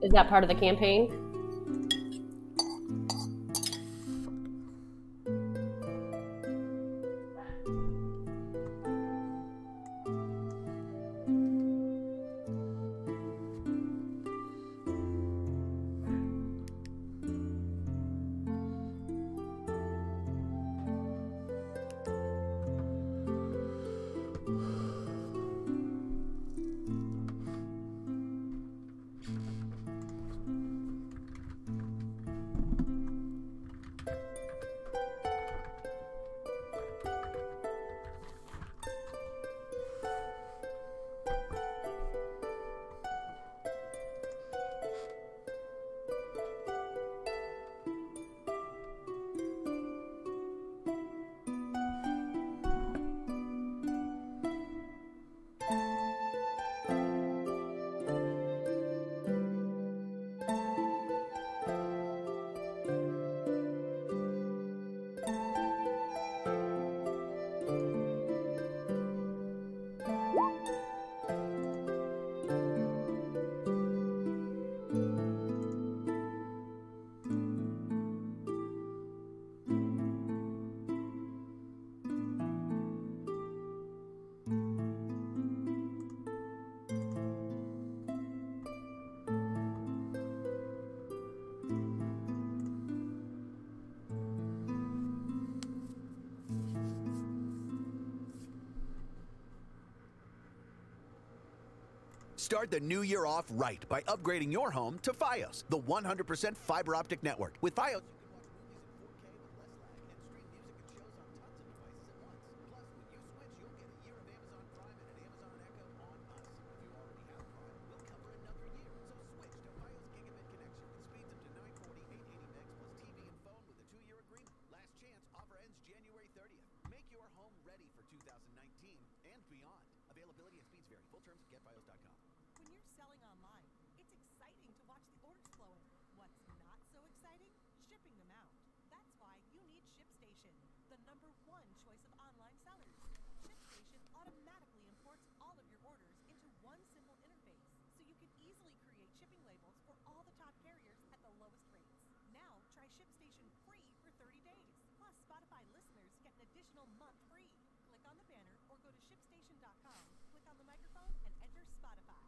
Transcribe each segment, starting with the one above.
Is that part of the campaign? Start the new year off right by upgrading your home to Fios, the 100% fiber optic network. With Fios, January 30th. Make your home ready for 2019 and beyond. Availability and speeds vary. Full terms at getfios.com. When you're selling online, it's exciting to watch the orders flow in. What's not so exciting? Shipping them out. That's why you need ShipStation, the #1 choice of online sellers. ShipStation automatically imports all of your orders into one simple interface, so you can easily create shipping labels for all the top carriers at the lowest rates. Now, try ShipStation free for 30 days. Plus, Spotify listeners get an additional month free. Click on the banner or go to ShipStation.com, click on the microphone, and enter Spotify.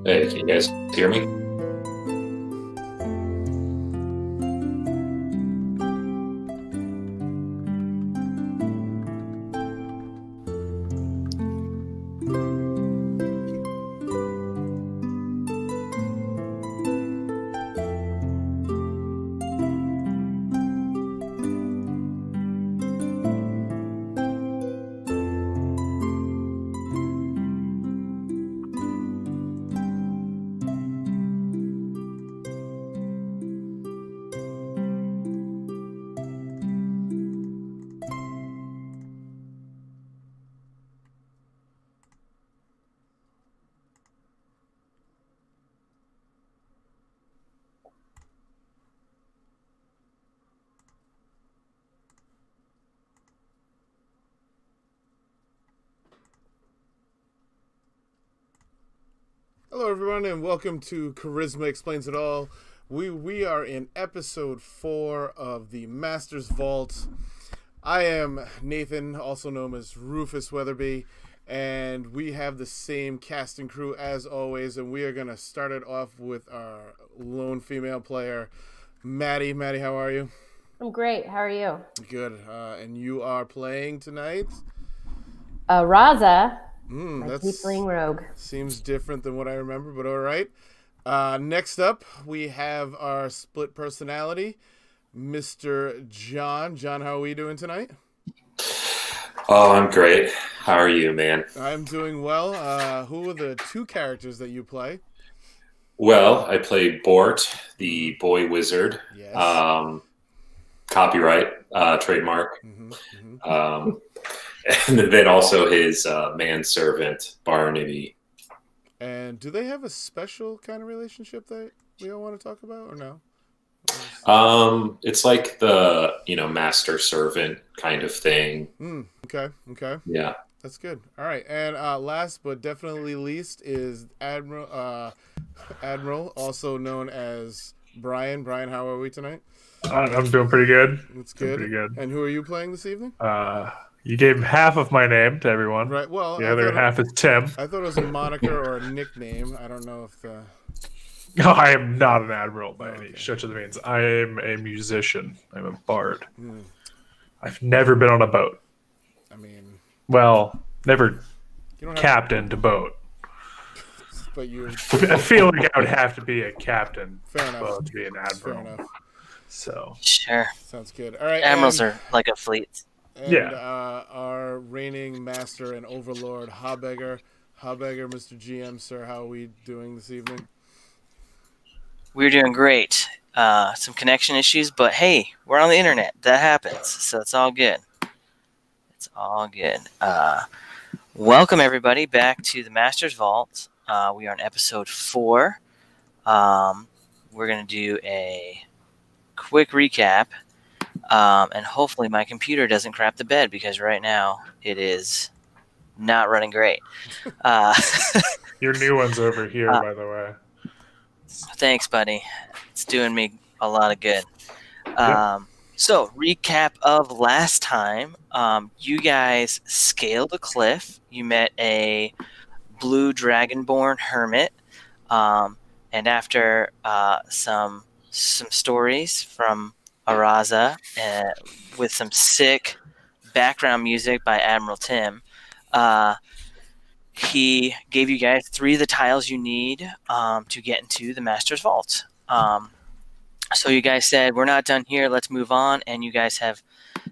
Hey, can you guys hear me? Hello, everyone, and welcome to Charisma Explains It All. We are in episode 4 of the Masters Vault. I am Nathan, also known as Rufus Weatherby, and we have the same cast and crew as always, and we are going to start it off with our lone female player, Maddie. Maddie, how are you? I'm great. How are you? Good. And you are playing tonight? Raza. That's Tiefling rogue. Seems different than what I remember, but all right. Next up, we have our split personality, Mr. John. John, how are we doing tonight? Oh, I'm great. How are you, man? I'm doing well. Who are the two characters that you play? Well, I play Bort, the boy wizard. Yes. Copyright, trademark. And then also his manservant, Barnaby. And do they have a special kind of relationship that we all want to talk about, or no? It's like the, master servant kind of thing. Okay. Yeah. That's good. All right. And last but definitely least is Admiral, also known as Brian. Brian, how are we tonight? I'm doing pretty good. That's good. Pretty good. And who are you playing this evening? You gave half of my name to everyone. Right. Well, the other half is Tim. I thought it was a moniker or a nickname. I don't know if the... No, I am not an admiral by any stretch of the means. I am a musician. I'm a bard. I've never been on a boat. I mean... Well, never captained a boat. But you... I feel like I would have to be a captain to be an admiral. Fair enough. So... Sure. Sounds good. All right. Admirals are like a fleet. And, our reigning master and overlord, Habegger. Habegger, Mr. GM, sir, how are we doing this evening? We're doing great. some connection issues, but hey, we're on the internet. That happens, so it's all good. It's all good. Welcome everybody back to the Masters Vault. We are on episode 4. We're gonna do a quick recap, and hopefully my computer doesn't crap the bed because right now it is not running great. Your new one's over here, by the way. Thanks, buddy. It's doing me a lot of good. Yep. So, recap of last time. You guys scaled a cliff. You met a blue dragonborn hermit. And after some stories from Araza with some sick background music by Admiral Tim, he gave you guys 3 of the tiles you need to get into the Master's Vault. So you guys said, we're not done here, let's move on. And you guys have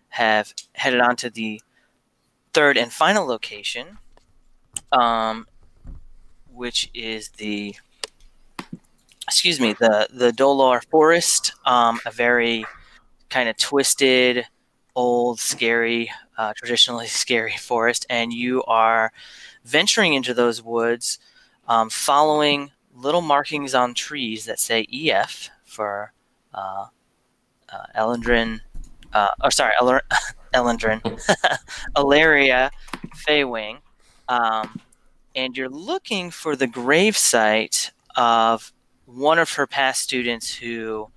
headed on to the 3rd and final location, which is the Dolor Forest, a very kind of twisted, old, scary, traditionally scary forest. And you are venturing into those woods, following little markings on trees that say EF for Elendrin, Elendrin, Alaria Feywing, and you're looking for the gravesite of one of her past students who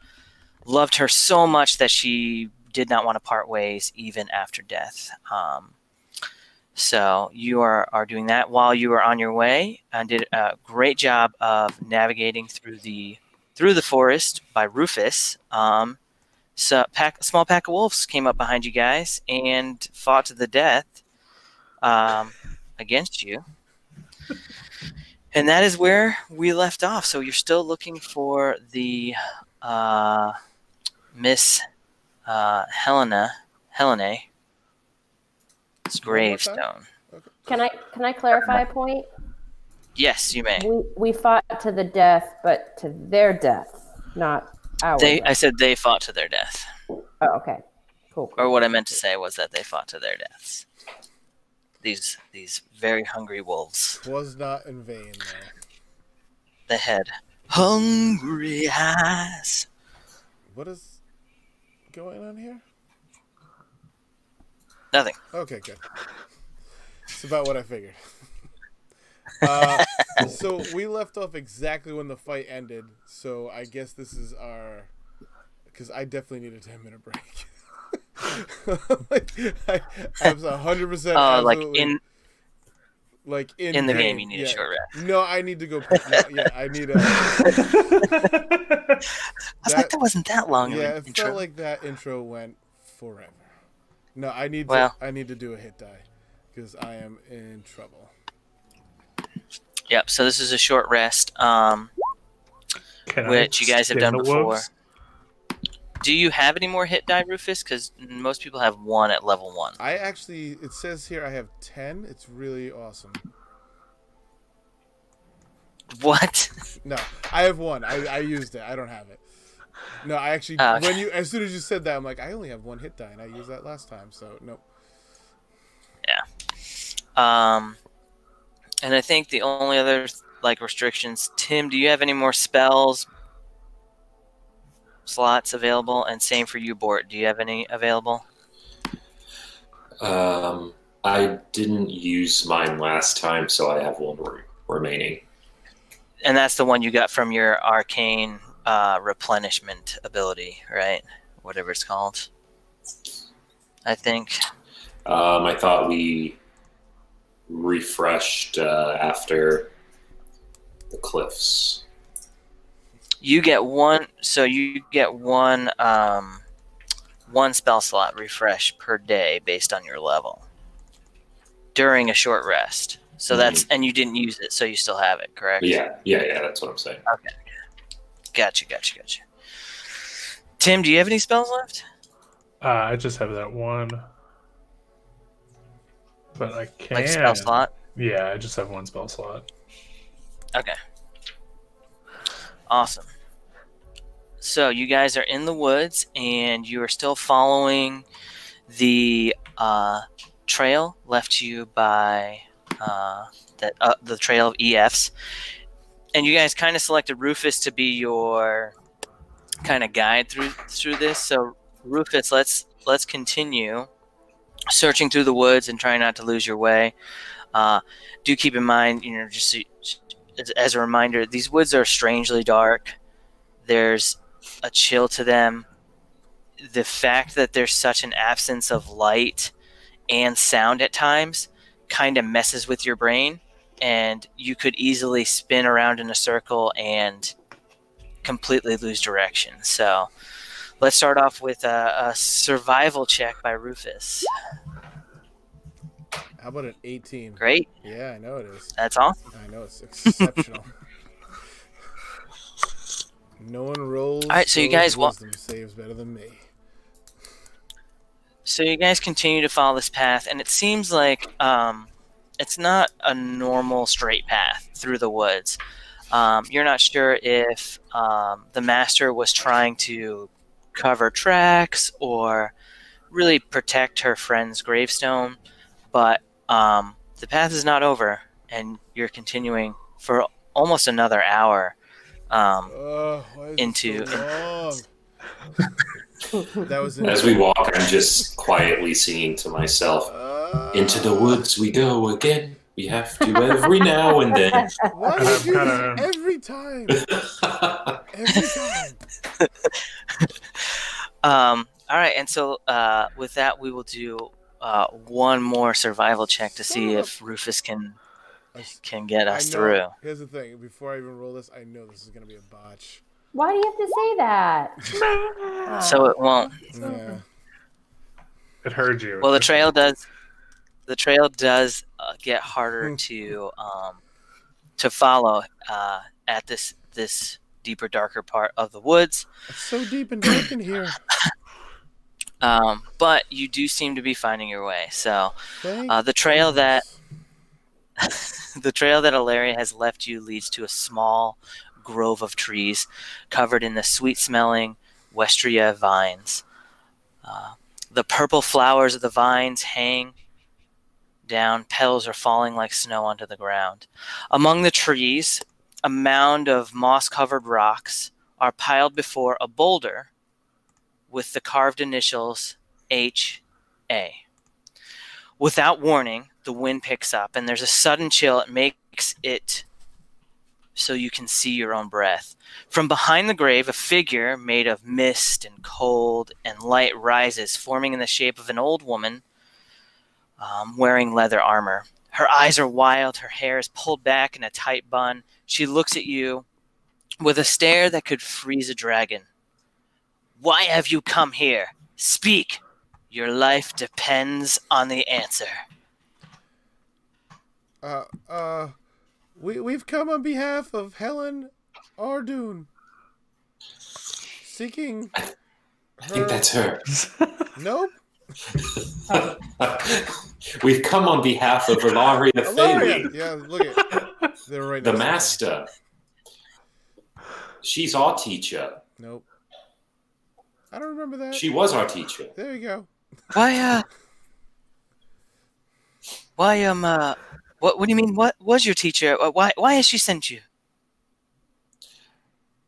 loved her so much that she did not want to part ways even after death. So you are doing that while you are on your way, and did a great job of navigating through the forest by Rufus. So a small pack of wolves came up behind you guys and fought to the death against you. And that is where we left off. So you're still looking for the Miss Helena. It's gravestone. Can I clarify a point? Yes, you may. We fought to the death, but to their death, not our death. I said they fought to their death. Oh, okay. Cool. Or what I meant to say was that they fought to their deaths. These very hungry wolves. Was not in vain, though. They had hungry eyes. What is going on here? Nothing. Okay, good. It's about what I figured. So we left off exactly when the fight ended. So I guess this is our... Because I definitely need a 10-minute break. I was 100%. Oh, in the game, you need a short rest. No, I need to go. I need a. I was like, that wasn't that long. Yeah, of an it intro. felt like that intro went forever. No, I need to do a hit die because I am in trouble. Yep. So this is a short rest, which you guys have done before. Wolves? Do you have any more hit die, Rufus? Because most people have 1 at level 1. I actually, it says here I have 10. It's really awesome. What? No, I have 1. I used it. I don't have it. No, I actually, okay. as soon as you said that, I'm like, I only have 1 hit die, and I used that last time, so nope. Yeah. And I think the only other restrictions. Tim, do you have any more spells? Slots available, and same for you, Bort. Do you have any available? I didn't use mine last time, so I have 1 remaining. And that's the one you got from your arcane replenishment ability, right? Whatever it's called. I think. I thought we refreshed after the cliffs. You get 1, so you get 1 spell slot refresh per day based on your level during a short rest. So that's, and you didn't use it, so you still have it, correct? Yeah, that's what I'm saying. Okay. Gotcha. Tim, do you have any spells left? I just have that 1. But I can. Like spell slot? Yeah, I just have 1 spell slot. Okay. Awesome. So you guys are in the woods, and you are still following the trail left to you by the trail of EFs. And you guys kind of selected Rufus to be your kind of guide through this. So Rufus, let's continue searching through the woods and trying not to lose your way. Do keep in mind, just as a reminder, these woods are strangely dark. There's a chill to them. The fact that there's such an absence of light and sound at times kind of messes with your brain, and you could easily spin around in a circle and completely lose direction. So let's start off with a survival check by Rufus. How about an 18? Great. Yeah, I know it is. That's awesome. I know it's exceptional. No one rolls. All right, so you guys wisdom saves better than me. So you guys continue to follow this path, and it seems like it's not a normal straight path through the woods. You're not sure if the master was trying to cover tracks or really protect her friend's gravestone, but the path is not over, and you're continuing for almost another hour into. That was As we walk, I'm just quietly singing to myself. Into the woods we go again. We have to every now and then. Why do you do that every time? Every time. All right, and so with that, we will do one more survival check to see if Rufus can get us through. Here's the thing. Before I even roll this, I know this is going to be a botch. Why do you have to say that? So it won't. Yeah. It heard you. Well, the trail does get harder to follow at this deeper, darker part of the woods. It's so deep and dark in here. But you do seem to be finding your way. So Thank the trail that goodness. the trail that Ilaria has left you leads to a small grove of trees covered in the sweet-smelling Westria vines. The purple flowers of the vines hang down. Petals are falling like snow onto the ground. Among the trees, a mound of moss-covered rocks are piled before a boulder with the carved initials H.A. Without warning, the wind picks up, and there's a sudden chill. It makes it so you can see your own breath. From behind the grave, a figure made of mist and cold and light rises, forming in the shape of an old woman wearing leather armor. Her eyes are wild, her hair is pulled back in a tight bun. She looks at you with a stare that could freeze a dragon. Why have you come here? Speak. Your life depends on the answer. We've come on behalf of Helen Ardoon. Seeking I think that's her. Nope. We've come on behalf of Ilaria Ilaria. Fayley, Yeah, look at they're right the next to master. She's our teacher. me. Nope. I don't remember that. She was our teacher. There you go. What do you mean? What was your teacher? Why has she sent you?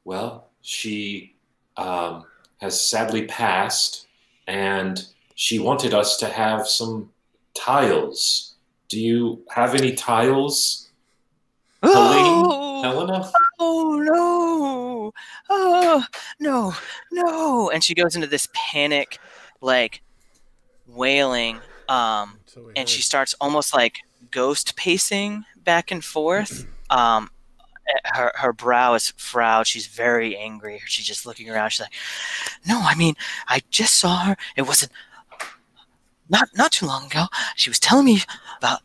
Well, she has sadly passed, and she wanted us to have some tiles. Do you have any tiles, Helena? Oh no! Oh no! And she goes into this panic, like wailing, So we and she heard. starts almost like ghost pacing back and forth. Her brow is frowned. She's very angry. She's just looking around. She's like, "No, I mean, I just saw her. It wasn't not too long ago. She was telling me about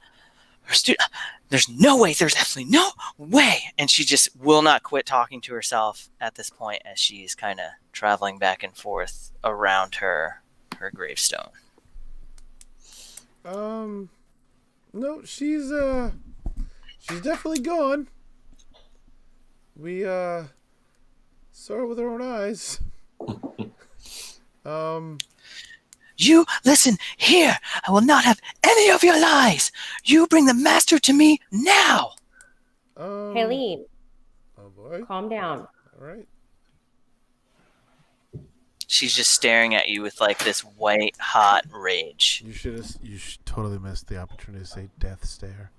her student. There's no way. There's absolutely no way." And she just will not quit talking to herself at this point as she's kind of traveling back and forth around her gravestone. No, she's definitely gone. We Saw her with her own eyes. You listen here. I will not have any of your lies. You bring the master to me now. Haleen, Oh boy. calm down. All right. She's just staring at you with like this white hot rage. You should totally missed the opportunity to say death stare.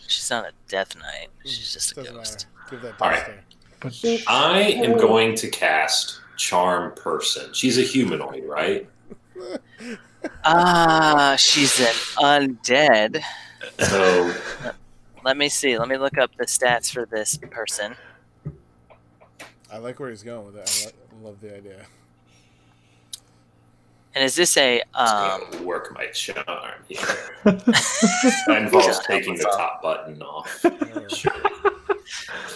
She's not a death knight. She's just a Doesn't ghost. matter. Give that death All right. stare. But I am going to cast Charm Person. She's a humanoid, right? She's an undead. So Let me see. Let me look up the stats for this person. I like where he's going with it. I love the idea. And is this a I'm gonna work my charm here. That involves taking the top button off. Sure.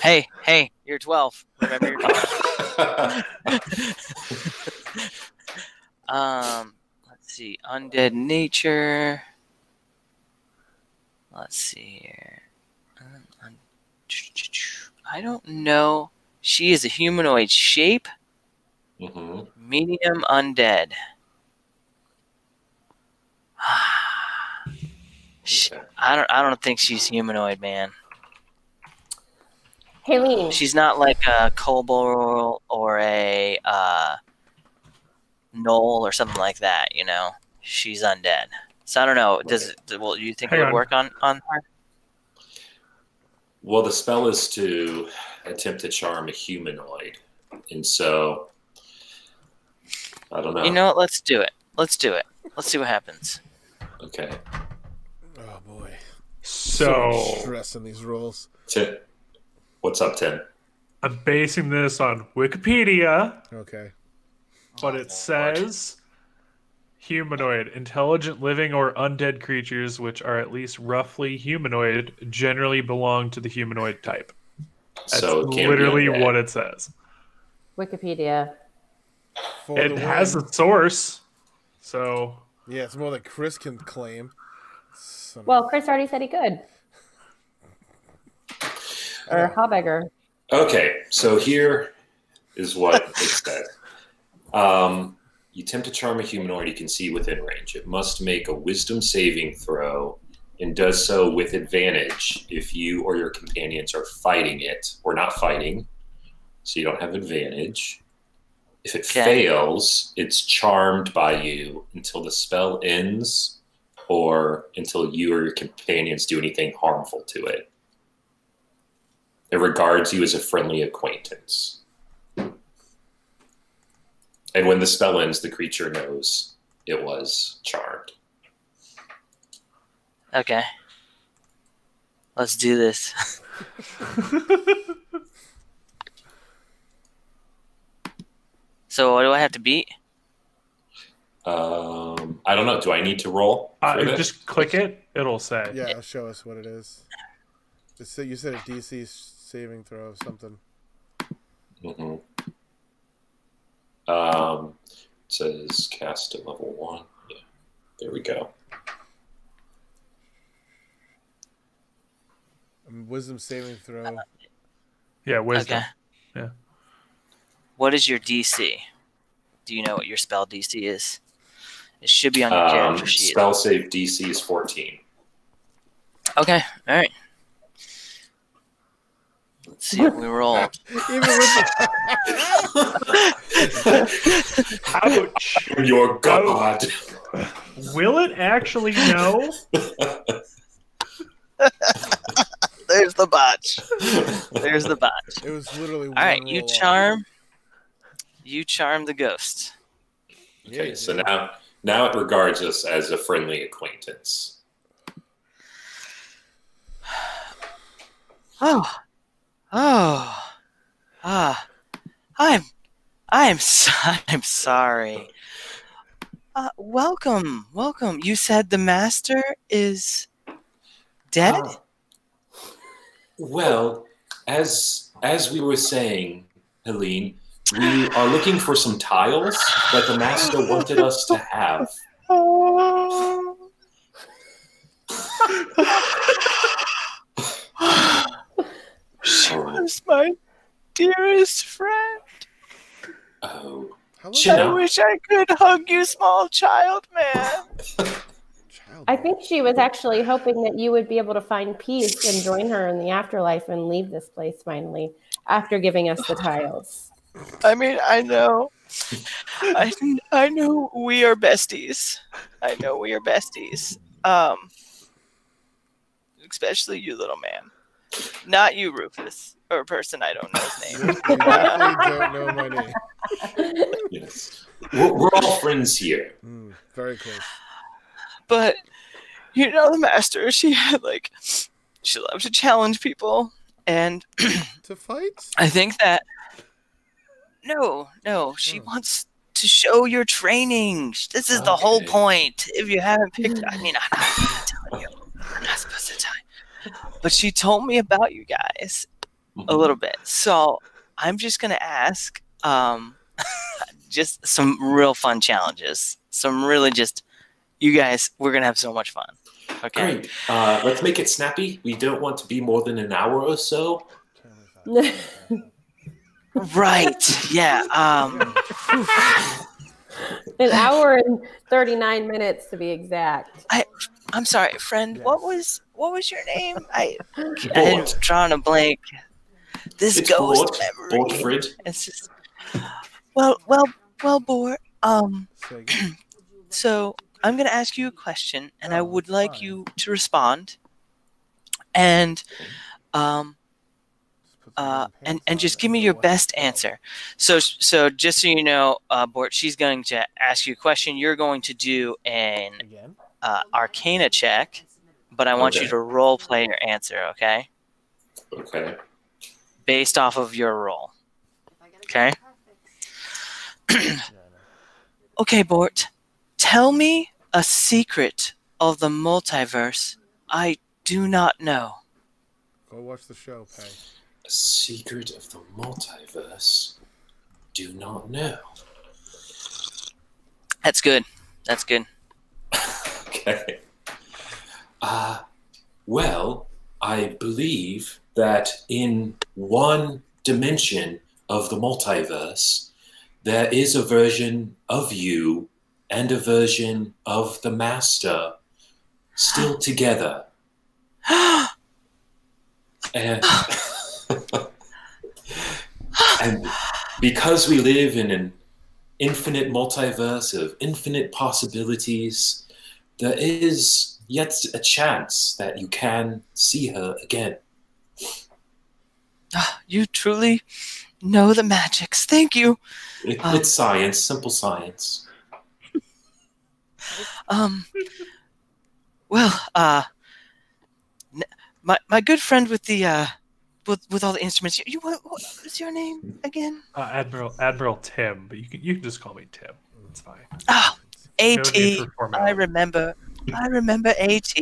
Hey, you're 12. Remember you're 12. Let's see. Undead nature. Let's see here. I don't know. She is a humanoid shape. hmm Medium undead. Okay. I don't think she's humanoid, man. Haleen, She's not like a kobold or a gnoll or something like that, you know. She's undead. So I don't know. Well, you think it Hang would on. work on her? Well, the spell is to attempt to charm a humanoid, and so I don't know. You know what? Let's do it. Let's do it. Let's see what happens. Okay. Oh boy. so much stress in these rolls. Tim, what's up, Tim? I'm basing this on Wikipedia, Okay. but it says humanoid, intelligent living or undead creatures which are at least roughly humanoid generally belong to the humanoid type. That's So it can't literally be undead. what it says. Wikipedia. For It the has win. a source, so Yeah, it's more than Chris can claim. Well, Chris already said he could. Or Hobegger. Okay, so here is what it said. You attempt to charm a humanoid you can see within range. It must make a wisdom saving throw and does so with advantage if you or your companions are fighting it or not fighting, so you don't have advantage. If it Okay. fails, it's charmed by you until the spell ends or until you or your companions do anything harmful to it. It regards you as a friendly acquaintance. And when the spell ends, the creature knows it was charmed. Okay. Let's do this. So what do I have to beat? I don't know. Do I need to roll for this? just click it, it'll say. Yeah, show us what it is. Just you said a DC saving throw of something. Mhm. It says cast at level 1. Yeah, there we go. Wisdom saving throw. Yeah, wisdom. Okay. Yeah. What is your DC? Do you know what your spell DC is? It should be on your character sheet. Spell save DC is 14. Okay, all right. Let's see what we roll. Even with Ouch. Your god. Will it actually know? There's the botch. There's the botch. it was literally. All right, one you roll off. charm the ghost. Yeah, Okay, you so did. now it regards us as a friendly acquaintance. I'm sorry. Welcome. You said the master is dead? Well, as we were saying, Helene, we are looking for some tiles that the master wanted us to have. lost my dearest friend. Oh, How long Shut I up. wish I could hug you, small child man. child? I think she was actually hoping that you would be able to find peace and join her in the afterlife and leave this place finally after giving us the tiles. I mean, I know. I know we are besties. I know we are besties. Especially you, little man. Not you, Rufus, or a person I don't know his name. You definitely don't know my name. yes. We're all friends here. Very close. But you know, the master, she loved to challenge people, and To fight? I think that no, she wants to show your training. This is the whole Okay. point. If you haven't picked, I mean, I'm not going to tell you. I'm not supposed to tell you. But she told me about you guys a little bit, so I'm just gonna ask, just some real fun challenges. Some really just, you guys, we're gonna have so much fun. Okay. Great. Let's make it snappy. We don't want to be more than an hour or so. Right. Yeah. An hour and 39 minutes to be exact. I'm sorry, friend. Yes. What was your name? I'm drawing a blank. This It's ghost Bort. memory. Bortfred. It's just well, Bort. Say again? So I'm gonna ask you a question, and I would like fine. you to respond. And Just put some pants and on just and give me go your away. best answer. So just so you know, Bort, she's going to ask you a question. You're going to do an Again? Arcana check, but I want you Okay. to role play your answer, okay? Okay. Based off of your role. Okay? Okay, Bort. Tell me a secret of the multiverse I do not know. Go watch the show, Pay. A secret of the multiverse. Do not know. That's good. That's good. Okay. Well, I believe that in one dimension of the multiverse, there is a version of you and a version of the Master still together. And, and because we live in an infinite multiverse of infinite possibilities, there is yet a chance that you can see her again. You truly know the magics. Thank you. It's science, simple science. My good friend with the with all the instruments. What was your name again? Admiral Tim, but you can just call me Tim. It's fine. Oh, No AT. need for I formality. remember AT.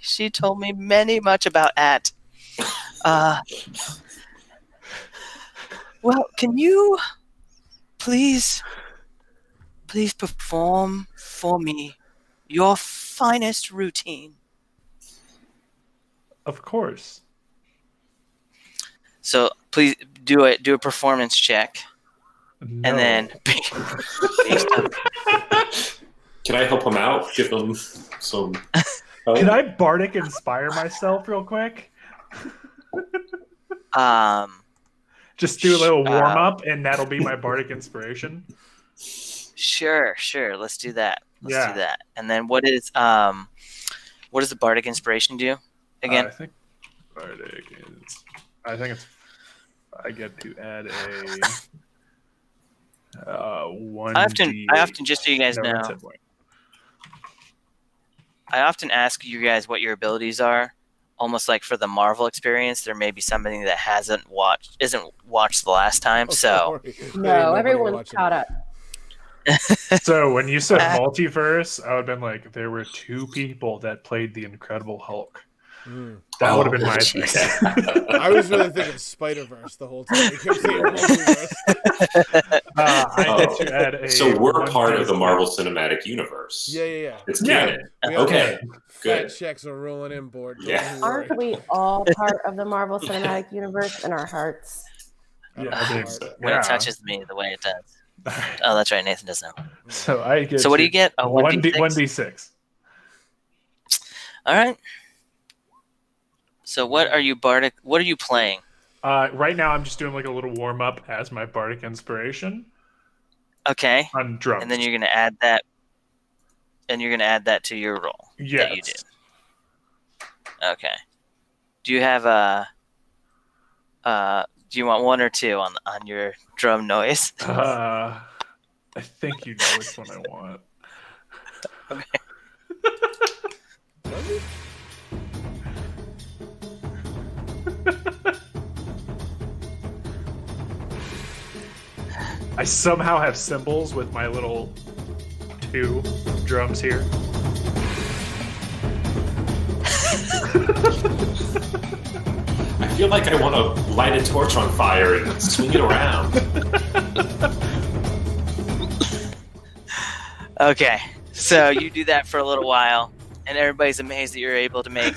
She told me much about AT. Well, can you please perform for me your finest routine? Of course. So please do a performance check, No. and then based on, Can I help him out? Give him some help? Can I bardic inspire myself real quick? Just do a little warm up, and that'll be my bardic inspiration. sure. Let's do that. Let's Yeah. do that. And then what does the bardic inspiration do again? I think bardic is. I think it's. I get to add a 1. I often just so you guys know, I often ask you guys what your abilities are, almost like for the Marvel experience. There may be somebody that isn't watched the last time. So No, everyone's caught up. So when you said multiverse, I would have been like, there were 2 people that played the Incredible Hulk. That would have been my thing. I was really thinking Spider-Verse the whole time. You kept saying multiverse. I get to add a. So we're part of the 1d6. Marvel Cinematic Universe. Yeah. It's Yeah. canon. We have Okay, Fat good. checks are rolling in, board. Don't Yeah. you worry. Aren't we all part of the Marvel Cinematic Universe in our hearts? Yeah, I think so. When Yeah. it touches me the way it does. Oh, that's right. Nathan does know. So I get. So what do you get? A 1d6? 1d6. All right. So what are you bardic? What are you playing? Right now, I'm just doing like a little warm up as my bardic inspiration Okay. on drums. And then you're gonna add that. And you're gonna add that to your roll that you Yes. did. Okay. Do you have a? Do you want 1 or 2 on your drum noise? I think you know which one I want. I somehow have cymbals with my little 2 drums here. I feel like I want to light a torch on fire and swing it around. Okay. So you do that for a little while, and everybody's amazed that you're able to make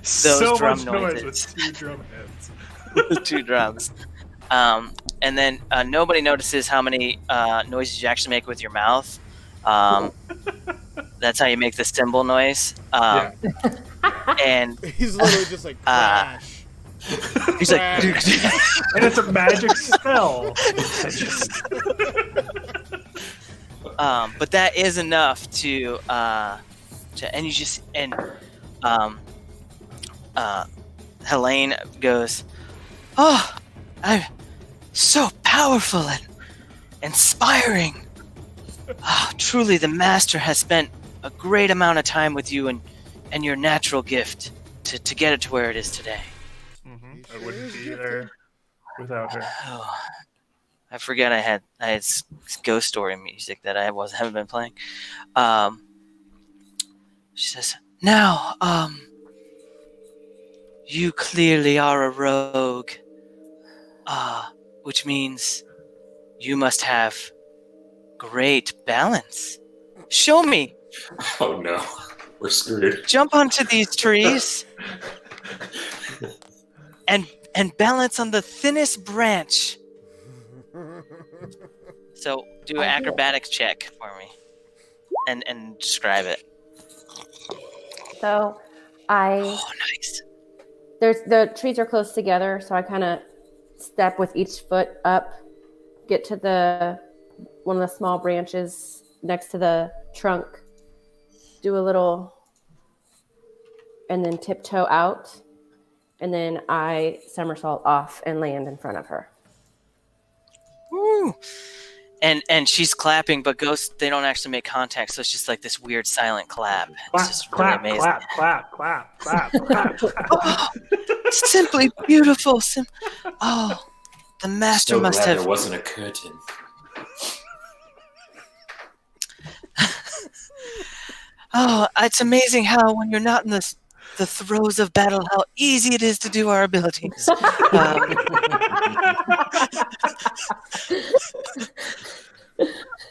So drum much noise noises. with 2 drum heads. 2 drums. And then nobody notices how many noises you actually make with your mouth. That's how you make the cymbal noise. Yeah. And He's literally just like crash. he's like, And it's a magic spell. but that is enough to and you just Helene goes, "Oh, I'm so powerful and inspiring. Oh, truly, the master has spent a great amount of time with you and your natural gift to get it to where it is today." I wouldn't be there without her. Oh, I forget I had Ghost Story music that I haven't been playing. She says, "Now, you clearly are a rogue, which means you must have great balance. Show me. Oh no, we're screwed. Jump onto these trees and balance on the thinnest branch." So do an acrobatics check for me and describe it. So Oh, nice. the trees are close together, so I kind of step with each foot up, get to one of the small branches next to the trunk, do a little, and then tiptoe out, and then I somersault off and land in front of her. Woo. And she's clapping, but ghosts, they don't actually make contact, so it's just like this weird silent clap. It's Clap, just really clap, amazing. clap, clap, clap, clap, clap. Oh, simply beautiful. Oh, the master So must glad have. there wasn't a curtain. Oh, it's amazing how when you're not in the throes of battle, how easy it is to do our abilities.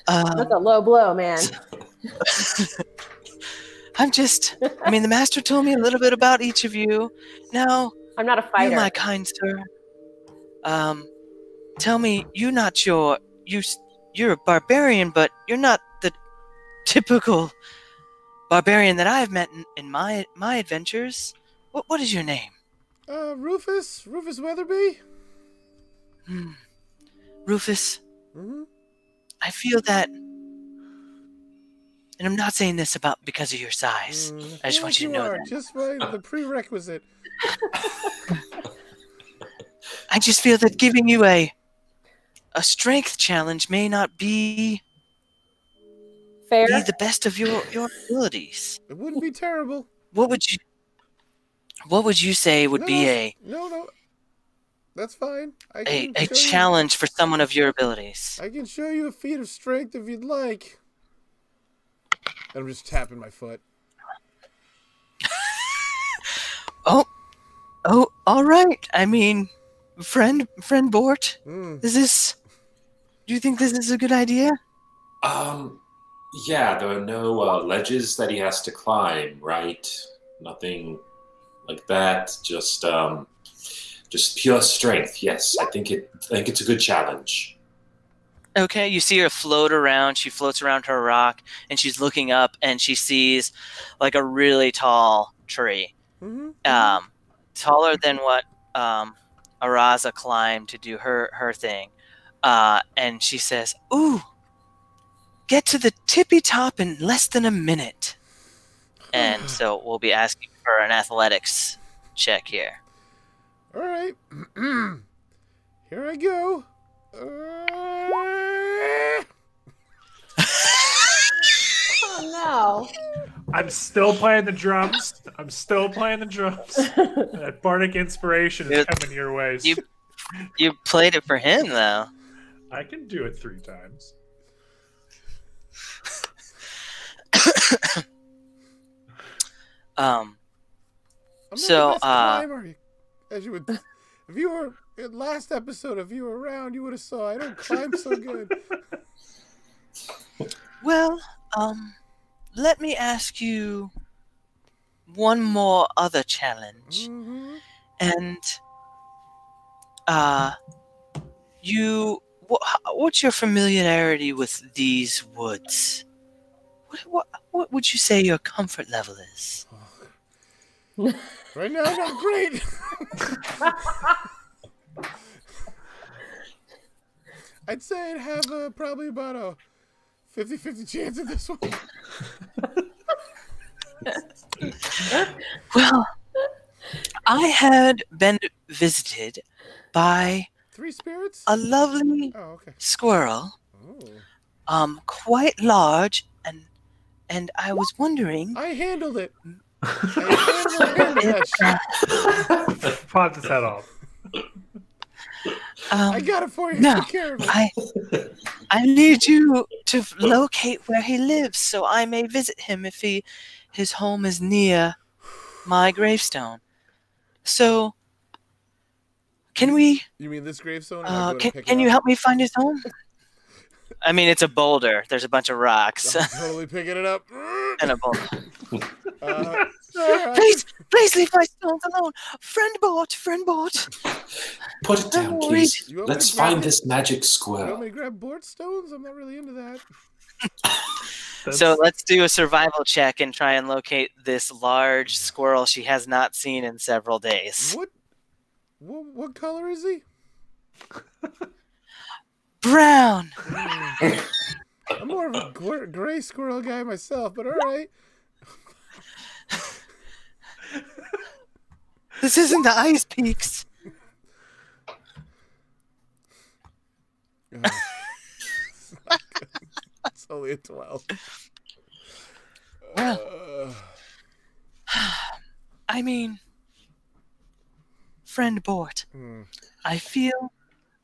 That's a low blow, man. I mean, the master told me a little bit about each of you. Now, I'm not a you, fighter. my kind sir, tell me, you're a barbarian, but you're not the typical barbarian that I've met in my adventures. What is your name? Rufus Weatherby. Rufus. Mm-hmm. I feel that, and I'm not saying this because of your size. I just want you to know that. Just by the prerequisite. I just feel that giving you a strength challenge may not be Fair. the best of your abilities. It wouldn't be terrible. What would you say would be No. That's fine. I a can show challenge for someone of your abilities? I can show you a feat of strength if you'd like. And I'm just tapping my foot. Oh, all right. I mean, friend Bort, is this Do you think this is a good idea? Yeah, there are no ledges that he has to climb, right? Nothing like that. Just pure strength. Yes, I think it's a good challenge. Okay, you see her float around. She floats around her rock, and she's looking up, and she sees like a really tall tree, taller than what Araza climbed to do her thing. And she says, "Ooh, get to the tippy top in less than a minute." And so we'll be asking for an athletics check here. All right. Here I go. Oh no. I'm still playing the drums. That bardic inspiration is coming your way. You played it for him, though. I can do it 3 times. I'm not So, the best climber. As you would, if you were last episode, if you were around, you would have saw I don't climb so good. Well, let me ask you one more other challenge. And, what's your familiarity with these woods? What would you say your comfort level is? Right now, not great. I'd say I'd have probably about a 50-50 chance at this one. Well, I had been visited by 3 spirits? a lovely squirrel, quite large, and I was wondering. I handled it. I Pop his head off. I got it for you. No, Take care of it. I need you to locate where he lives so I may visit him if his home is near my gravestone. So, can we? You mean this gravestone? Can you help me find his home? I mean, it's a boulder. There's a bunch of rocks. I'm totally picking it up. And a boulder. Sure, Please leave my stones alone. Friend bought. Put it down, please. Let's find this magic You want squirrel. me to grab board stones? I'm not really into that. So let's do a survival check and try and locate this large squirrel she has not seen in several days. What color is he? Brown. I'm more of a gray squirrel guy myself, but all right. This isn't the Ice Peaks. It's only a 12. I mean, friend Bort, I feel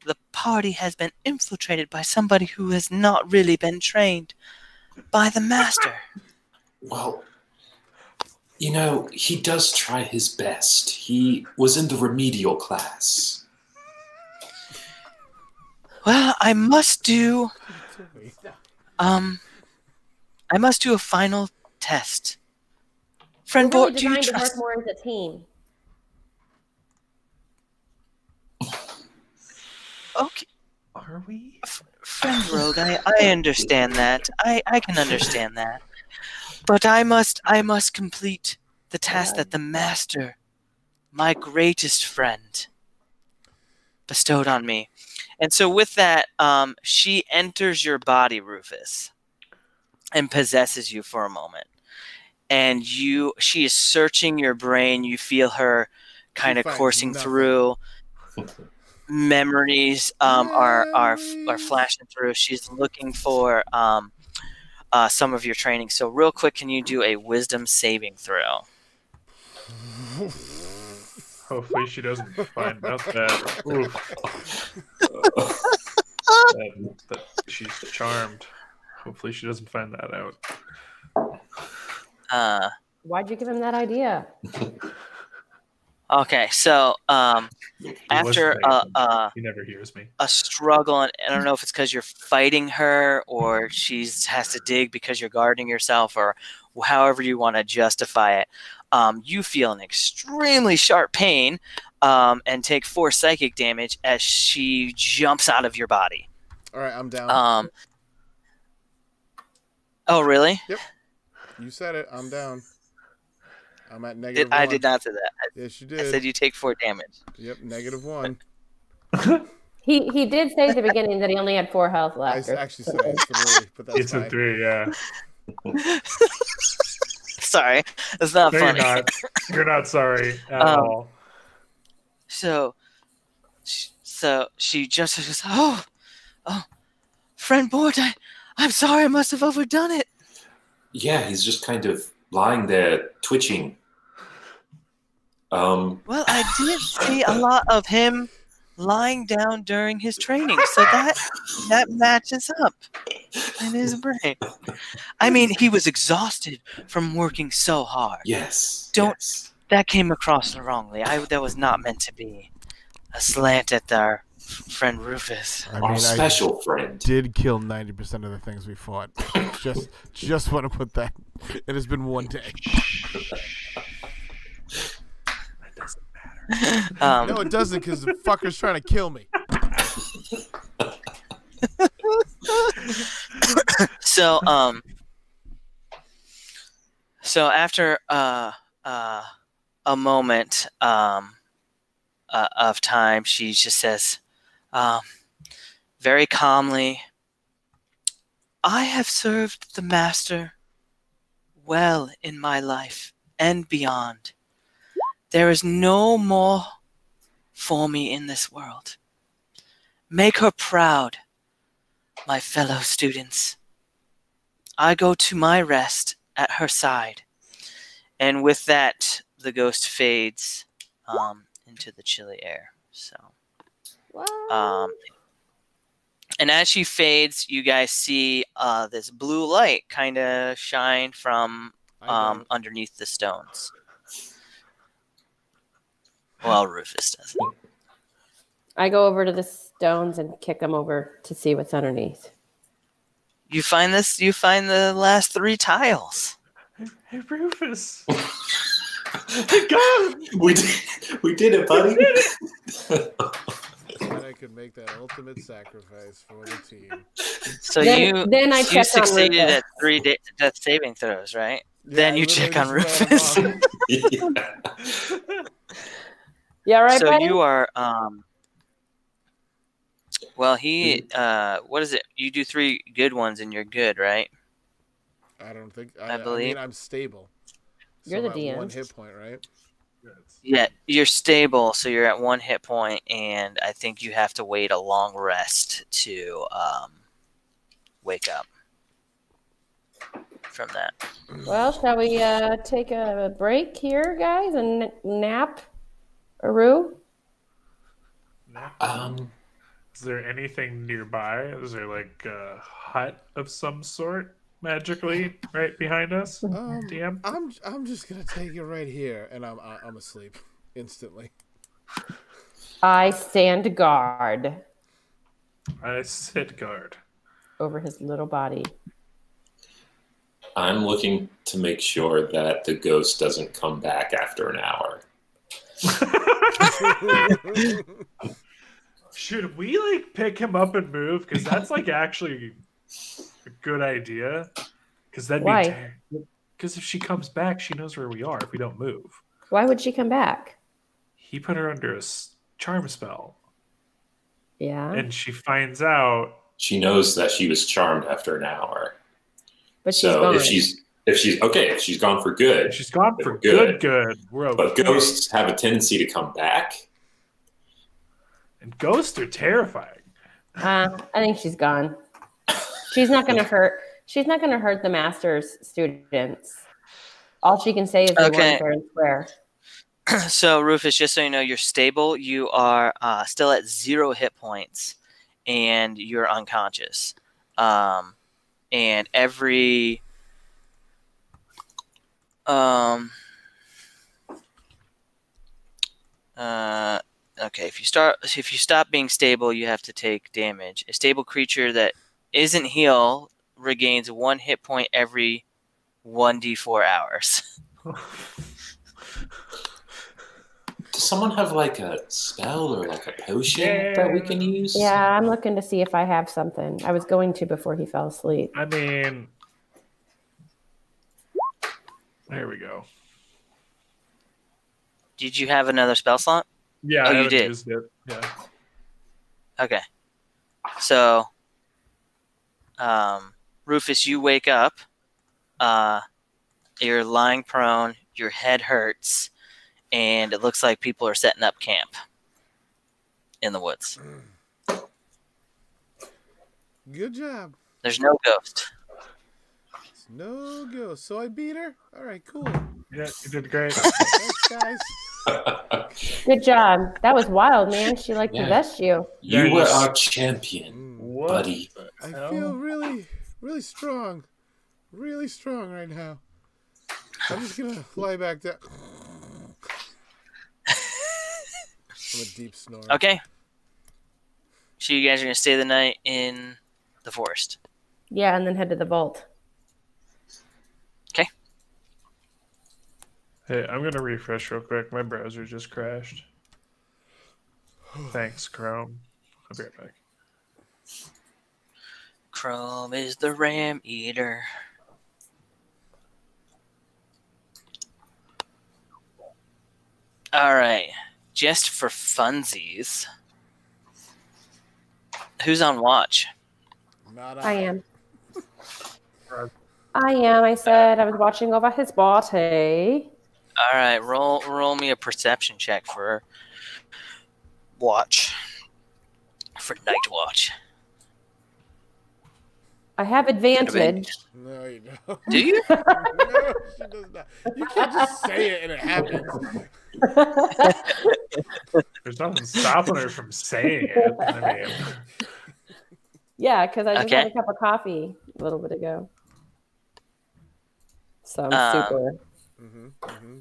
the party has been infiltrated by somebody who has not really been trained by the master. Well, you know, he does try his best. He was in the remedial class. Well, I must do a final test. Friend We're really Bort, do you designed to trust? work more as a team. Okay, Are we? friend Rogue, I understand that. I can understand that. But I must complete the task that the master, my greatest friend, bestowed on me. And so with that, she enters your body, Rufus, and possesses you for a moment. And she is searching your brain. You feel her kind of coursing through. Memories are flashing through. She's looking for some of your training. So real quick, can you do a wisdom saving throw? Hopefully she doesn't find out that. that she's charmed. Hopefully she doesn't find that out. Why'd you give him that idea? Okay, so He after he never hears me. a struggle, and I don't know if it's because you're fighting her or she's has to dig because you're guarding yourself, or however you want to justify it. You feel an extremely sharp pain and take 4 psychic damage as she jumps out of your body. All right, I'm down. Oh, really? Yep. You said it. I'm down. I'm at -1. I did not say that. Yes, you I did. said you take 4 damage. Yep, -1. He did say at the beginning that he only had 4 health left. I actually said it's 3, but that's It's fine. a 3, yeah. Sorry, it's not No, funny. you're not. You're not sorry at all. So she just goes, oh, friend Bort, I'm sorry, I must have overdone it. Yeah, he's just kind of lying there, twitching. Well, I did see a lot of him lying down during his training, so that matches up in his brain. I mean, he was exhausted from working so hard. Yes. Don't- yes. That came across wrongly. That was not meant to be a slant at our friend Rufus. I Our mean, special friend. did kill 90% of the things we fought. just want to put that. It has been one day. That doesn't matter. No, it doesn't, because the fucker's trying to kill me. So after a moment of time, she just says, very calmly, I have served the master well in my life and beyond. There is no more for me in this world. Make her proud, my fellow students. I go to my rest at her side. And with that, the ghost fades into the chilly air. So, and as she fades, you guys see this blue light kind of shine from underneath the stones. Well, Rufus does. I go over to the stones and kick them over to see what's underneath. You find this. You find the last 3 tiles. Hey, Rufus. Hey, God. We did it, buddy. And I could make that ultimate sacrifice for the team. So Then I you check on succeeded Rufus. at 3 death saving throws, right? Yeah, Then I you literally check on just ran Rufus. off. You all right, So buddy? you are well, he what is it? You do 3 good ones and you're good, right? I don't think. I I believe. mean, I'm stable. You're the I'm at DM. 1 hit point, right? Yeah, you're stable, so you're at 1 hit point, and I think you have to wait a long rest to wake up from that. Well, shall we take a break here, guys, and nap? Aru? Is there anything nearby? Is there like a hut of some sort magically right behind us? DM? I'm just gonna take it right here, and I'm asleep instantly. I stand guard I sit guard. over his little body. I'm looking to make sure that the ghost doesn't come back after an hour. Should we like pick him up and move? Because that's like actually a good idea. Because that'd Why? Because if she comes back, she knows where we are if we don't move. Why would she come back? He put her under a charm spell, Yeah, and she finds out. She knows that she was charmed after an hour. but she's So gone. if she's gone for good. She's gone for Good. good. We're okay. But ghosts have a tendency to come back. And ghosts are terrifying. I think she's gone. She's not going to hurt. She's not going to hurt the master's students. All she can say is they Okay. weren't fair and square. So Rufus, just so you know, you're stable. You are still at 0 hit points, and you're unconscious. And every Okay, if you stop being stable, you have to take damage. A stable creature that isn't heal regains 1 hit point every 1d4 hours. Does someone have like a spell or like a potion that we can use? Yeah, I'm looking to see if I have something. I was going to before he fell asleep. I mean, there we go. Did you have another spell slot? Yeah, Oh, I you haven't did. used it. Yeah. Okay. So, Rufus, you wake up. You're lying prone. Your head hurts, and it looks like people are setting up camp in the woods. Good job. There's no ghost. No go. So I beat her. All right, cool. Yeah, you did great. Thanks, guys. Good job. That was wild, man. She like Yeah. possessed you. You were our champion, What? buddy. I feel really, really strong. Really strong right now. I'm just gonna lie back down. From a deep snore. Okay. So you guys are going to stay the night in the forest. Yeah, and then head to the vault. Okay. Hey, I'm gonna refresh real quick. My browser just crashed. Thanks, Chrome. I'll be right back. Chrome is the ram eater. All right. Just for funsies. Who's on watch? Not I am. I said I was watching over his body. All right. Roll me a perception check for watch. For night watch. I have advantage. No, you don't. Do you? No, she does not. You can't just say it and it happens. There's nothing stopping her from saying it. I mean, Yeah, because I just Okay. had a cup of coffee a little bit ago. So I'm super.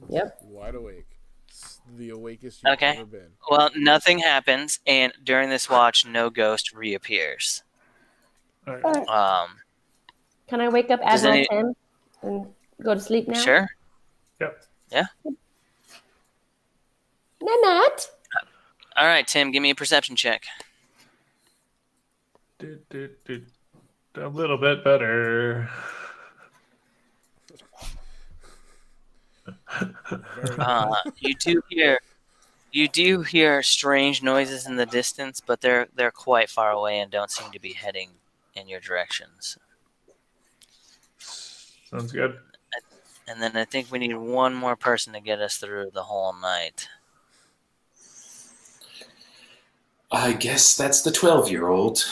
Yep. Wide awake. It's the awakest you've Okay. ever been. Well, nothing happens, and during this watch, no ghost reappears. all right. Can I wake up Does Admiral any- Tim and go to sleep now? Sure. Yep. No, not. All right, Tim, give me a perception check. A little bit better. You do hear strange noises in the distance, but they're quite far away and don't seem to be heading in your directions. Sounds good. And then I think we need one more person to get us through the whole night. I guess that's the 12-year-old.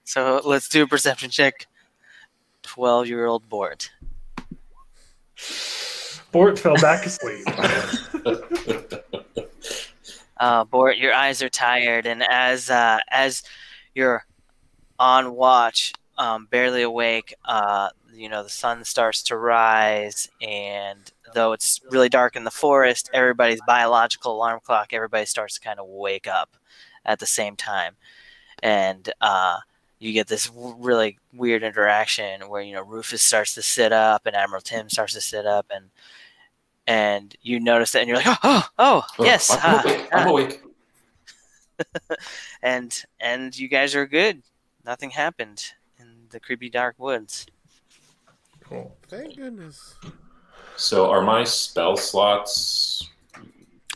So let's do a perception check. 12-year-old Bort. Bort fell back asleep. Bort, your eyes are tired, and as you're on watch, barely awake, the sun starts to rise, and though it's really dark in the forest, everybody's biological alarm clock, everybody starts to kind of wake up at the same time, and you get this really weird interaction where Rufus starts to sit up, and Admiral Tim starts to sit up, and you notice that, and you're like, oh, yes, I'm awake. and you guys are good. Nothing happened in the creepy dark woods. Cool. Thank goodness. So are my spell slots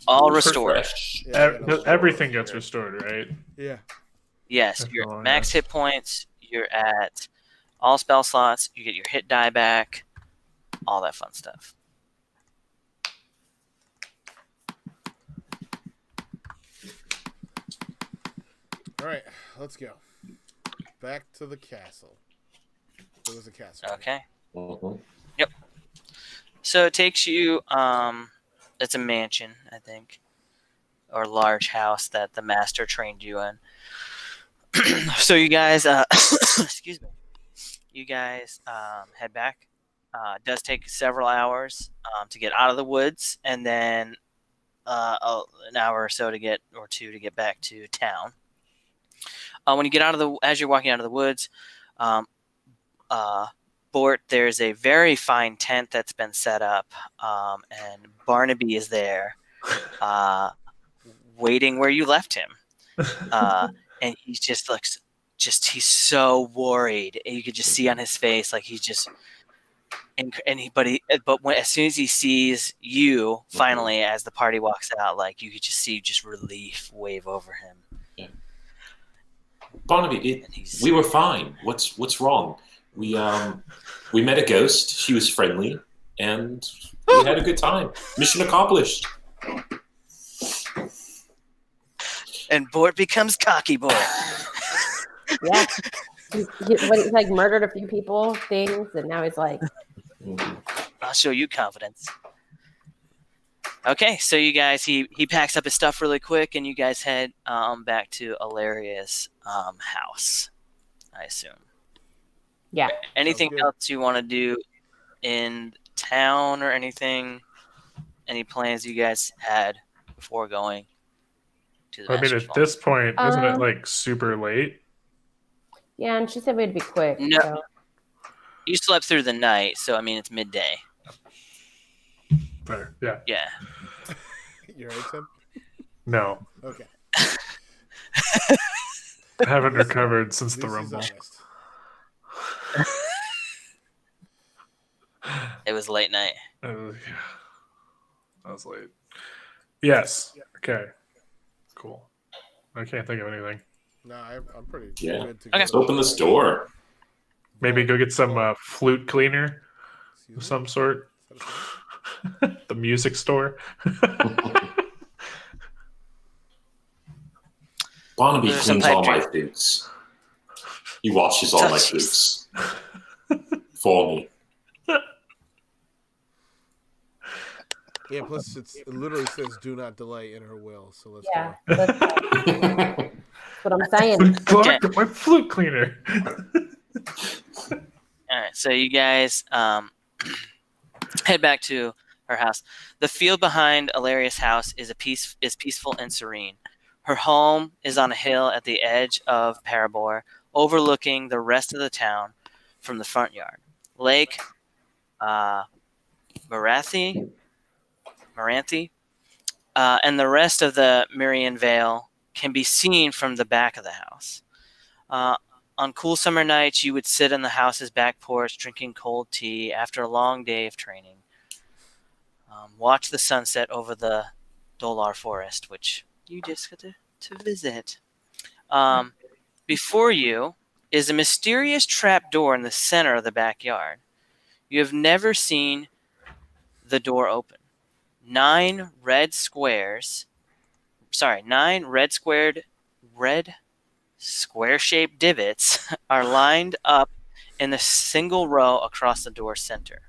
All restored. refreshed? Yeah, I know. Everything gets restored, right? Yeah. Yes, That's your all, max yeah. hit points. You're at all spell slots. You get your hit die back. All that fun stuff. All right, let's go. Back to the castle. There was a castle. Okay. Mhm. So it takes you. It's a mansion, I think, or large house that the master trained you in. So you guys, excuse me. you guys head back. It does take several hours to get out of the woods, and then an hour or so to get back to town. When you get as you're walking out of the woods, Bort, there's a very fine tent that's been set up, and Barnaby is there, waiting where you left him, and he just looks, he's so worried. You could just see on his face, like he's just. As soon as he sees you, finally, as the party walks out, like you could just see relief wave over him. Yeah. Barnaby, we were fine. What's wrong? We met a ghost. She was friendly, and we had a good time. Mission accomplished. And Bort becomes cocky Bort. Yeah. He's like murdered a few people, things, and now he's like, I'll show you confidence. Okay, so you guys, he packs up his stuff really quick, and you guys head back to Alaria's house, I assume. yeah. Anything else you want to do in town or anything? Any plans you guys had before going to the Master's at Vault? this point, isn't it like super late? Yeah, and she said we'd be quick. No. So. You slept through the night, so I mean it's midday. Fair. Yeah. Yeah. You're right, Tim? No. Okay. I haven't recovered since the This is Rumble. honest. It was late night. Yeah. I was late. Yes. Okay. Cool. I can't think of anything. No, I'm pretty Yeah. good to Okay. Let's open this door. Maybe go get some flute cleaner Excuse of me? some sort. Is that a thing? The music store. Barnaby There's some cleans all pipe my boots. He washes all my jeez. boots for me. Yeah, plus it literally says "do not delay" in her will. So let's Yeah, go. that's what I'm saying. Clark, get my flute cleaner. All right, so you guys head back to her house. The field behind Alaria's house is peaceful and serene. Her home is on a hill at the edge of Parabor, overlooking the rest of the town from the front yard. Lake Morathi, and the rest of the Mirian Vale can be seen from the back of the house. On cool summer nights, you would sit on the house's back porch drinking cold tea after a long day of training. Watch the sunset over the Dolar Forest, which you just got to visit. Before you is a mysterious trapdoor in the center of the backyard. You have never seen the door open. 9 red square-shaped divots are lined up in a single row across the door's center.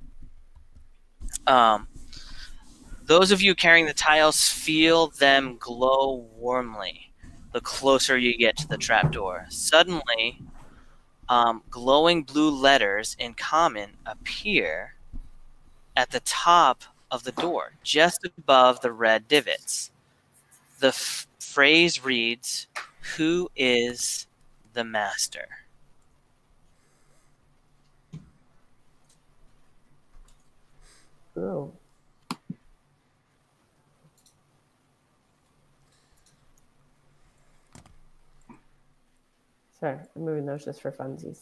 Those of you carrying the tiles feel them glow warmly the closer you get to the trapdoor. Suddenly, glowing blue letters in common appear at the top of the door, just above the red divots. The phrase reads, "Who is the master?" Ooh. Sorry, I'm moving those just for funsies.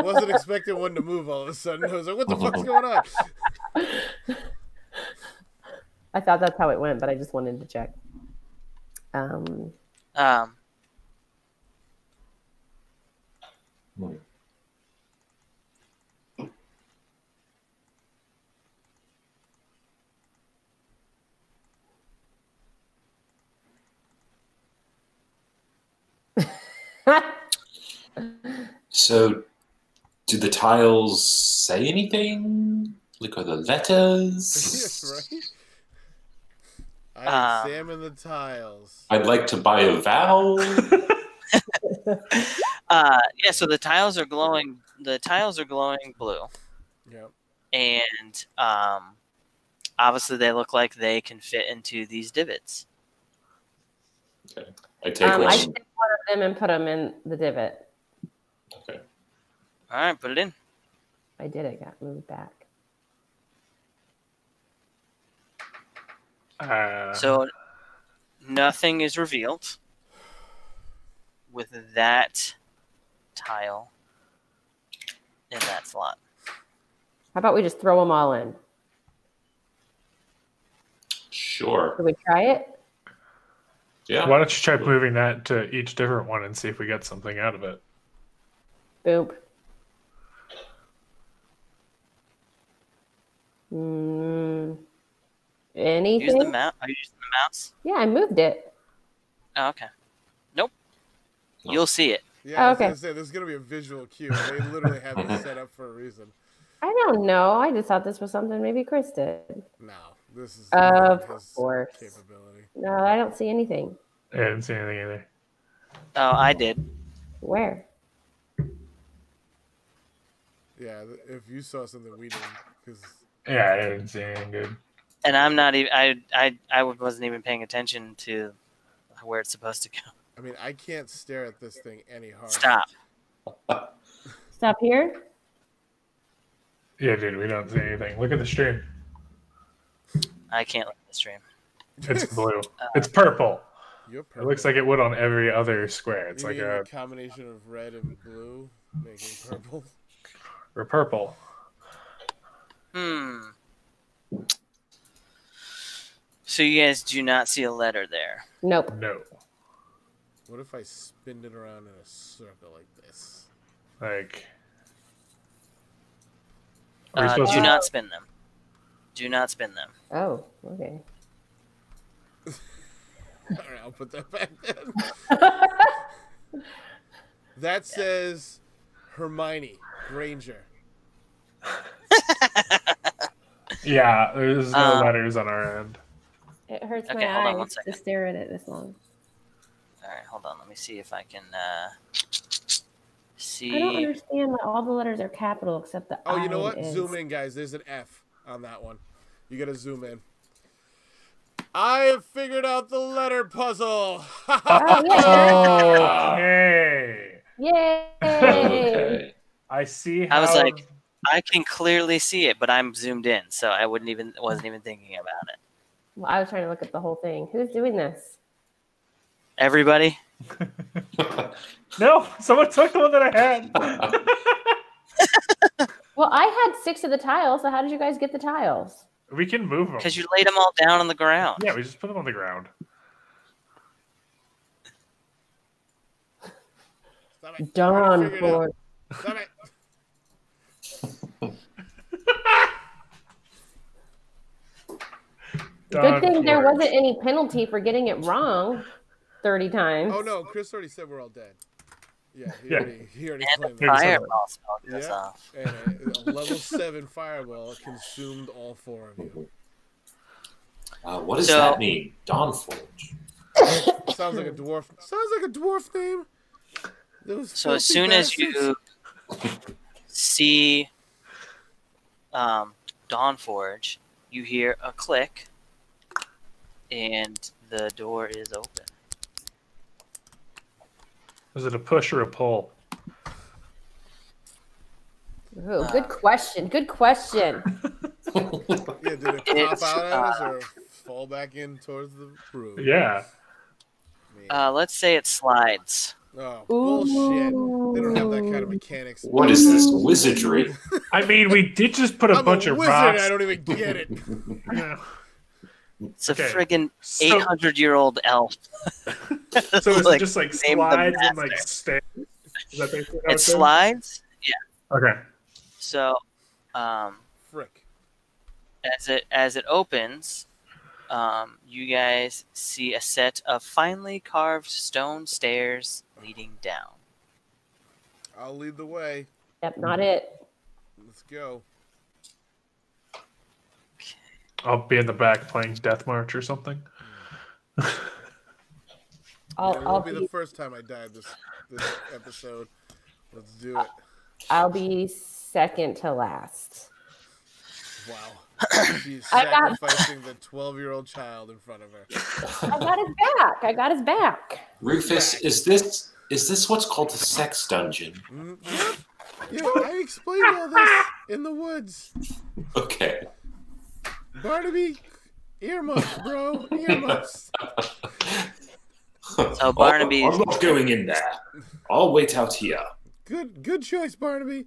Wasn't expecting one to move all of a sudden. I was like, what the fuck's going on? I thought that's how it went, but I just wanted to check. So, do the tiles say anything? Look at the letters. Yes, right? I examine the tiles. I'd like to buy a vowel. Yeah, so the tiles are glowing. The tiles are glowing blue, Yep. and obviously they look like they can fit into these divots. I take I one. take one of them and put them in the divot. Okay. All right, put it in. I did. It got moved back. So nothing is revealed with that tile in that slot. How about we just throw them all in? Sure. Can we try it? Yeah. Why don't you try moving that to each different one and see if we get something out of it? Boop. Anything? Use the mouse. Are you using the mouse? Yeah, I moved it. Oh, okay. Nope. No. You'll see it. Yeah, I was Okay. gonna say there's gonna be a visual cue. They literally have this set up for a reason. I don't know. I just thought this was something maybe Chris did. No, this is Of his course. capability. No, I don't see anything. I didn't see anything either. Oh, I did. Where? Yeah, if you saw something we didn't, because Yeah, I didn't see anything good. And I'm not even. I wasn't even paying attention to where it's supposed to go. I mean I can't stare at this thing any harder. Stop. Stop here? Yeah, dude, we don't see anything. Look at the stream. I can't look at the stream. It's blue. It's purple. You're It purple. looks like it would on every other square. It's You like mean a the combination of red and blue making purple. or purple. So you guys do not see a letter there. Nope. No. What if I spin it around in a circle like this? Like. Are we supposed Do to? not spin them. Do not spin them. Oh, okay. All right, I'll put that back then. That says Hermione Granger. Yeah, there's no Um, letters on our end. It hurts Okay, my hold on eyes one to second. stare at it this long. All right, hold on. Let me see if I can I don't see. understand why all the letters are capital except the Oh, you know I what? is. Zoom in, guys. There's an F on that one. You gotta zoom in. I figured out the letter puzzle. Oh, yeah. Okay. Yay! Okay. I see how. I was like, I can clearly see it, but I'm zoomed in, so I wasn't even thinking about it. Well, I was trying to look at the whole thing. Who's doing this? Everybody, No, someone took the one that I had. Well, I had 6 of the tiles, so how did you guys get the tiles? We can move them. because you laid them all down on the ground. Yeah, we just put them on the ground. Stop it. Darn, Figured it out. boy. Stop it. Good thing there George. wasn't any penalty for getting it wrong 30 times. Oh no, Chris already said we're all dead. Yeah, he Yeah. already And the claimed that. fireball spell goes Yeah. off. And a level 7 fireball consumed all 4 of you. What does So- that mean? Dawnforge. Sounds like a dwarf. Sounds like a dwarf name. Those So as filthy soon as bastards. you see Dawnforge, you hear a click, and the door is open. Was it a push or a pull? Ooh, good question. Good question. Yeah, did it pop It's, out at us or fall back in towards the room? Yeah. Man. Let's say it slides. Oh, bullshit. They don't have that kind of mechanics. What is this wizardry? I mean, we did just put a I'm bunch a of wizard. rocks. I don't even get it. Yeah. It's a Okay. friggin' So- 800-year-old elf. So it's just like name the slides and like master. stairs. Is that basically how It it's slides. done? Okay. So, Frick. as it opens, you guys see a set of finely carved stone stairs leading down. I'll lead the way. Yep, not it. Let's go. I'll be in the back playing Death March or something. It won't be the first time I died this episode. Let's do it. I'll be second to last. Wow. She's sacrificing the 12-year-old child in front of her. I got his back. Rufus, is this what's called the sex dungeon? Yeah, I explained all this in the woods. Okay. Barnaby, earmuffs, bro. Earmuffs. So Barnaby, I'm not going in there. I'll wait out here. Good choice, Barnaby.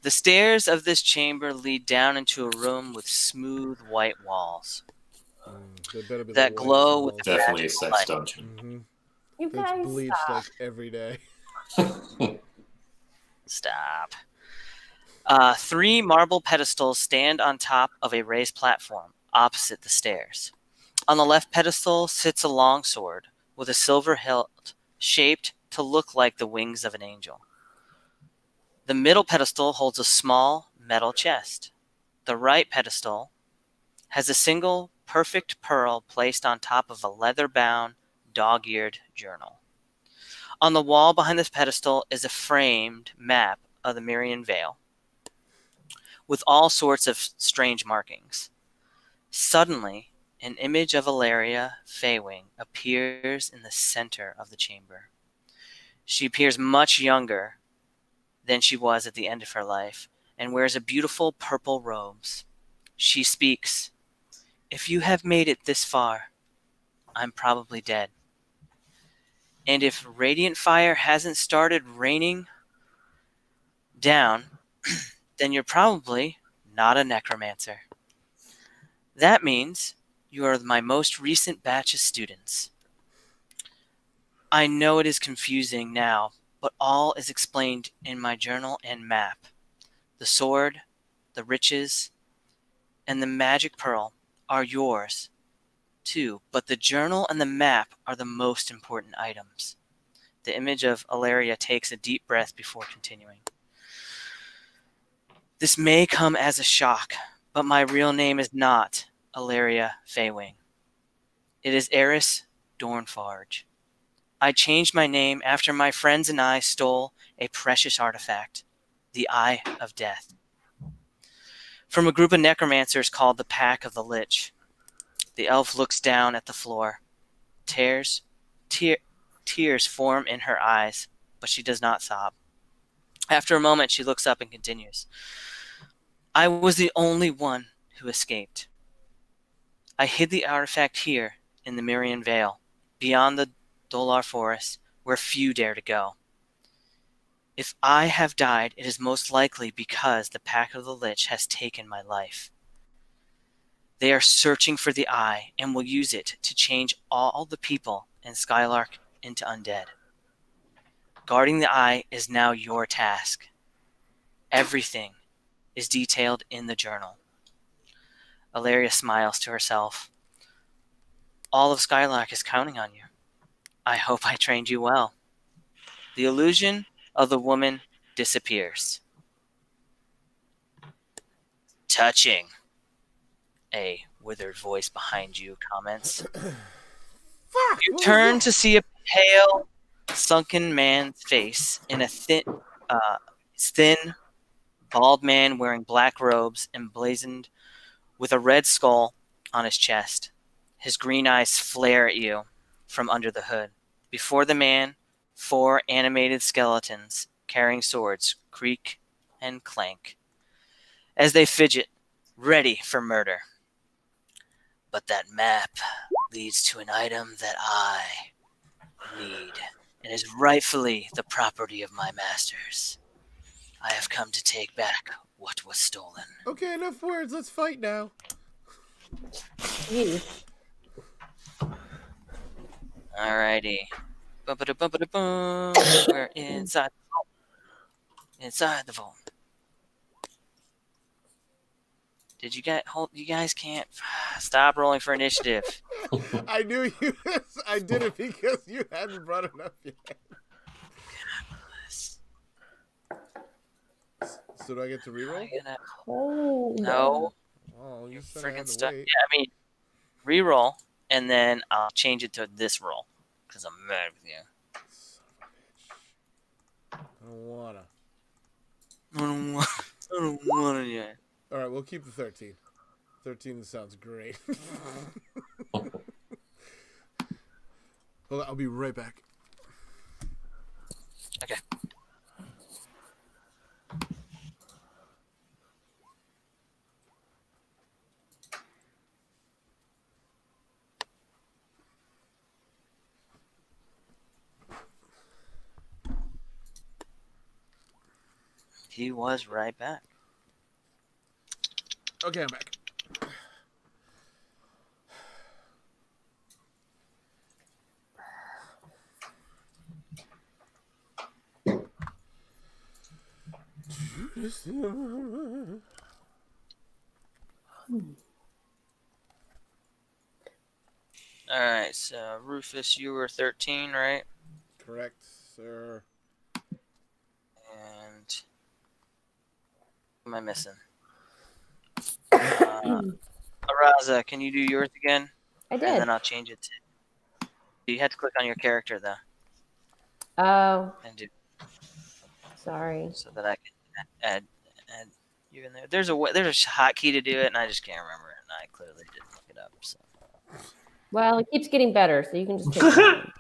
the stairs of this chamber lead down into a room with smooth white walls that glow with the Definitely a magical sex light. dungeon. Mm-hmm. You It's guys bleached stop. like every day. Stop. 3 marble pedestals stand on top of a raised platform opposite the stairs. On the left pedestal sits a longsword with a silver hilt shaped to look like the wings of an angel. The middle pedestal holds a small metal chest. The right pedestal has a single perfect pearl placed on top of a leather-bound, dog-eared journal. On the wall behind this pedestal is a framed map of the Mirian Vale with all sorts of strange markings. Suddenly, an image of Ilaria Faywing appears in the center of the chamber. She appears much younger than she was at the end of her life and wears a beautiful purple robes. She speaks, "If you have made it this far, I'm probably dead. And if radiant fire hasn't started raining down, then you're probably not a necromancer. That means you are my most recent batch of students. I know it is confusing now, but all is explained in my journal and map. The sword, the riches, and the magic pearl are yours, too, but the journal and the map are the most important items." The image of Ilaria takes a deep breath before continuing. "This may come as a shock, but my real name is not Ilaria Faywing. It is Eris Dornfarge. I changed my name after my friends and I stole a precious artifact, the Eye of Death, from a group of necromancers called the Pack of the Lich." The elf looks down at the floor. Tears form in her eyes, but she does not sob. After a moment, she looks up and continues. "I was the only one who escaped. I hid the artifact here in the Mirian Vale, beyond the Dolar Forest, where few dare to go. If I have died, it is most likely because the Pack of the Lich has taken my life. They are searching for the eye and will use it to change all the people in Skylark into undead. Guarding the eye is now your task. Everything is detailed in the journal." Ilaria smiles to herself. "All of Skylark is counting on you. I hope I trained you well." The illusion of the woman disappears. "Touching," a withered voice behind you comments. You turn to see a pale, sunken man's face in a thin, bald man wearing black robes emblazoned with a red skull on his chest. His green eyes flare at you from under the hood. Before the man, 4 animated skeletons carrying swords creak and clank as they fidget, ready for murder. "But that map leads to an item that I need and is rightfully the property of my masters. I have come to take back what was stolen." Okay, enough words. Let's fight now. Jeez. Alrighty. Bum-ba-da-bum-ba-da-bum. We're inside the vault. Inside the vault. Did you guys can't stop rolling for initiative. I knew you. I did it because you hadn't brought it up yet. So do I get to reroll? Oh, No, Oh, you you're said I had freaking to stuck. wait. Yeah, I mean, reroll. and then I'll change it to this roll because I'm mad with you. I don't wanna. I don't want it yet. All right, we'll keep the 13. 13 sounds great. Hold on, I'll be right back. Okay. He was right back. Okay, I'm back. All right, so Rufus, you were 13, right? Correct, sir. And what am I missing? Araza, can you do yours again? I And did. then I'll change it to. You had to click on your character though, Oh, and do sorry. so that I can add you in there. There's a hotkey to do it, and I just can't remember it, and I clearly didn't look it up. So. Well, it keeps getting better, so you can just take it. Down.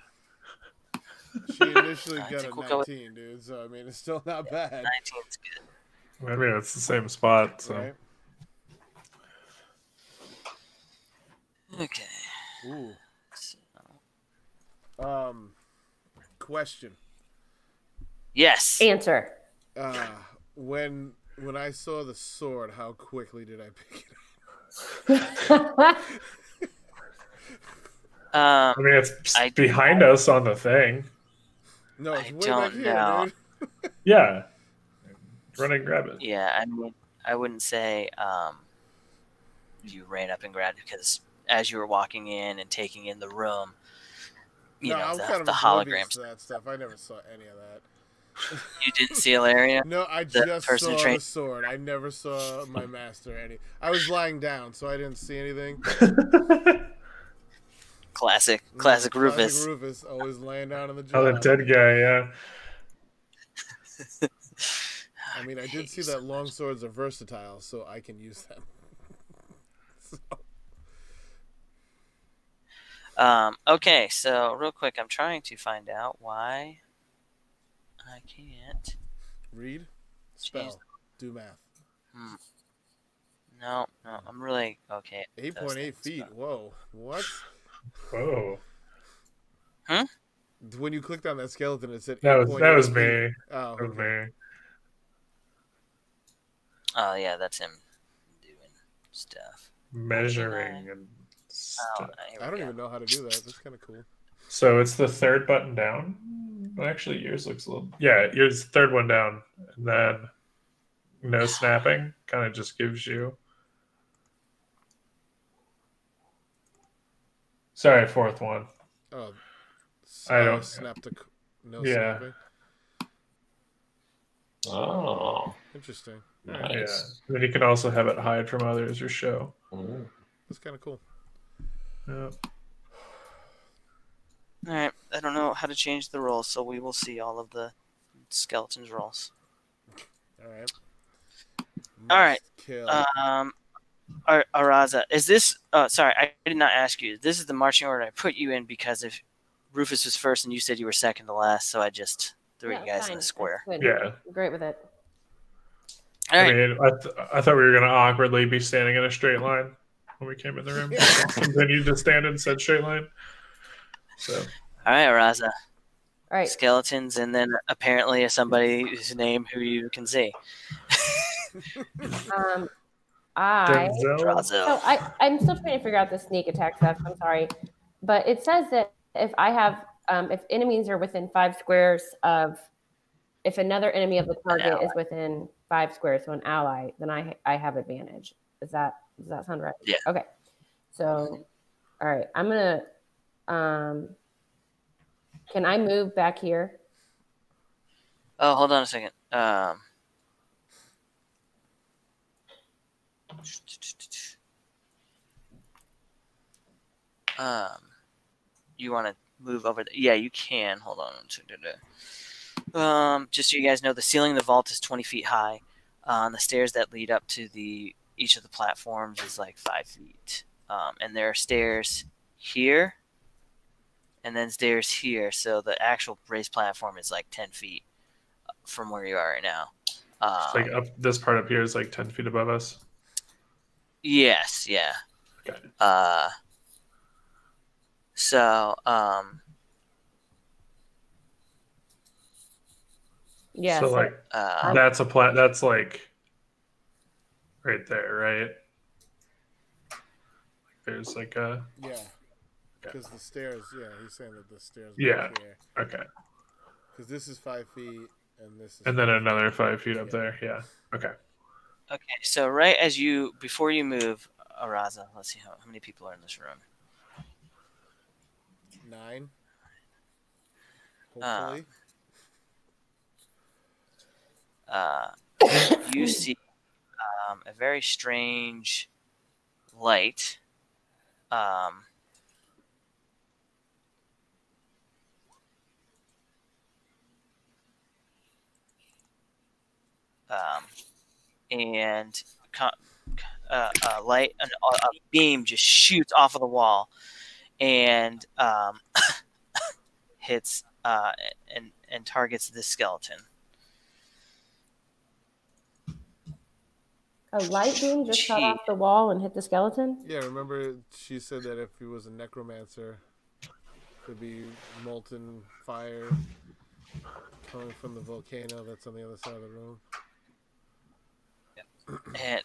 She initially I got think a we'll go with- 19, dude, so I mean, it's still not bad. 19's good. I mean, it's the same spot. So Right? Okay. Ooh. So, Question. yes. Answer. When I saw the sword, how quickly did I pick it up? I mean, it's I behind us on the thing. No, it's I way back don't here, know. dude. Yeah, run and grab it. Yeah, I mean, I wouldn't say you ran up and grabbed it because as you were walking in and taking in the room, you No, know, I'm the, kind of the oblivious holograms. to that stuff. I never saw any of that. You didn't see Ilaria? No, I The just person saw who trained- the sword. I never saw my master any. I was lying down, so I didn't see anything. Classic Rufus. Classic Rufus, always laying down on the Oh, the job. dead guy. Yeah. I mean, I did see that long swords are versatile, so I can use them. So, Okay, so real quick, I'm trying to find out why I can't. read, spell, do math. No, I'm really okay. at those 8.8 things, feet. but- Whoa, what? Whoa. When you clicked on that skeleton, it said That 8.8 was feet. me. Oh, That was okay. me. Oh yeah, that's him doing stuff. Measuring and Oh, stuff. here we I don't go. even know how to do that. That's kind of cool. So it's the third button down. Well, actually, yours looks a little. Yeah, yours third one down, and then no snapping kind of just gives you. Sorry, fourth one. Oh, I don't- snap to no Yeah. snapping. Oh, Interesting. nice. Yeah. Then you can also have it hide from others or show. Mm. That's kind of cool. Yeah. All right, I don't know how to change the rolls, so we will see all of the skeletons rolls. All right. All right. Must Kill. Araza, is this? Sorry, I did not ask you. This is the marching order I put you in because if Rufus was first and you said you were second to last, so I just threw Yeah, you guys fine. in the square. That's good. Yeah. I'm great with it. All I right. mean, I thought we were going to awkwardly be standing in a straight line when we came in the room. Continued to stand in said straight line. So, All right, Araza. All right. Skeletons, and then apparently somebody's name who you can see. Denzel. Drazo. So I'm still trying to figure out the sneak attack stuff. I'm sorry, but it says that if I have if enemies are within 5 squares of if another enemy of the target is within 5 squares, so an ally, then I have advantage. Does that sound right? Yeah. Okay. So, all right, I'm gonna. Can I move back here? Oh, hold on a second. You want to move over? Yeah, you can. Hold on. Just so you guys know, the ceiling of the vault is 20 feet high. The stairs that lead up to each of the platforms is like 5 feet. And there are stairs here, and then stairs here. So the actual raised platform is like 10 feet from where you are right now. It's like up this part up here is like 10 feet above us. Yes, yeah. Okay. So, Yeah. So like that's that's like right there, right? There's like a Yeah. Because the stairs, yeah, he's saying that the stairs Yeah. back here. okay, Because this is 5 feet, and this is... and then another 5 feet up there. Yeah. Okay. okay. So before you move, Araza, let's see how many people are in this room. 9. Hopefully. You see a very strange light. And a light, a beam just shoots off of the wall, and hits and targets this skeleton. A light beam just shot off the wall and hit the skeleton? Yeah, remember she said that if he was a necromancer, there'd be molten fire coming from the volcano that's on the other side of the room. And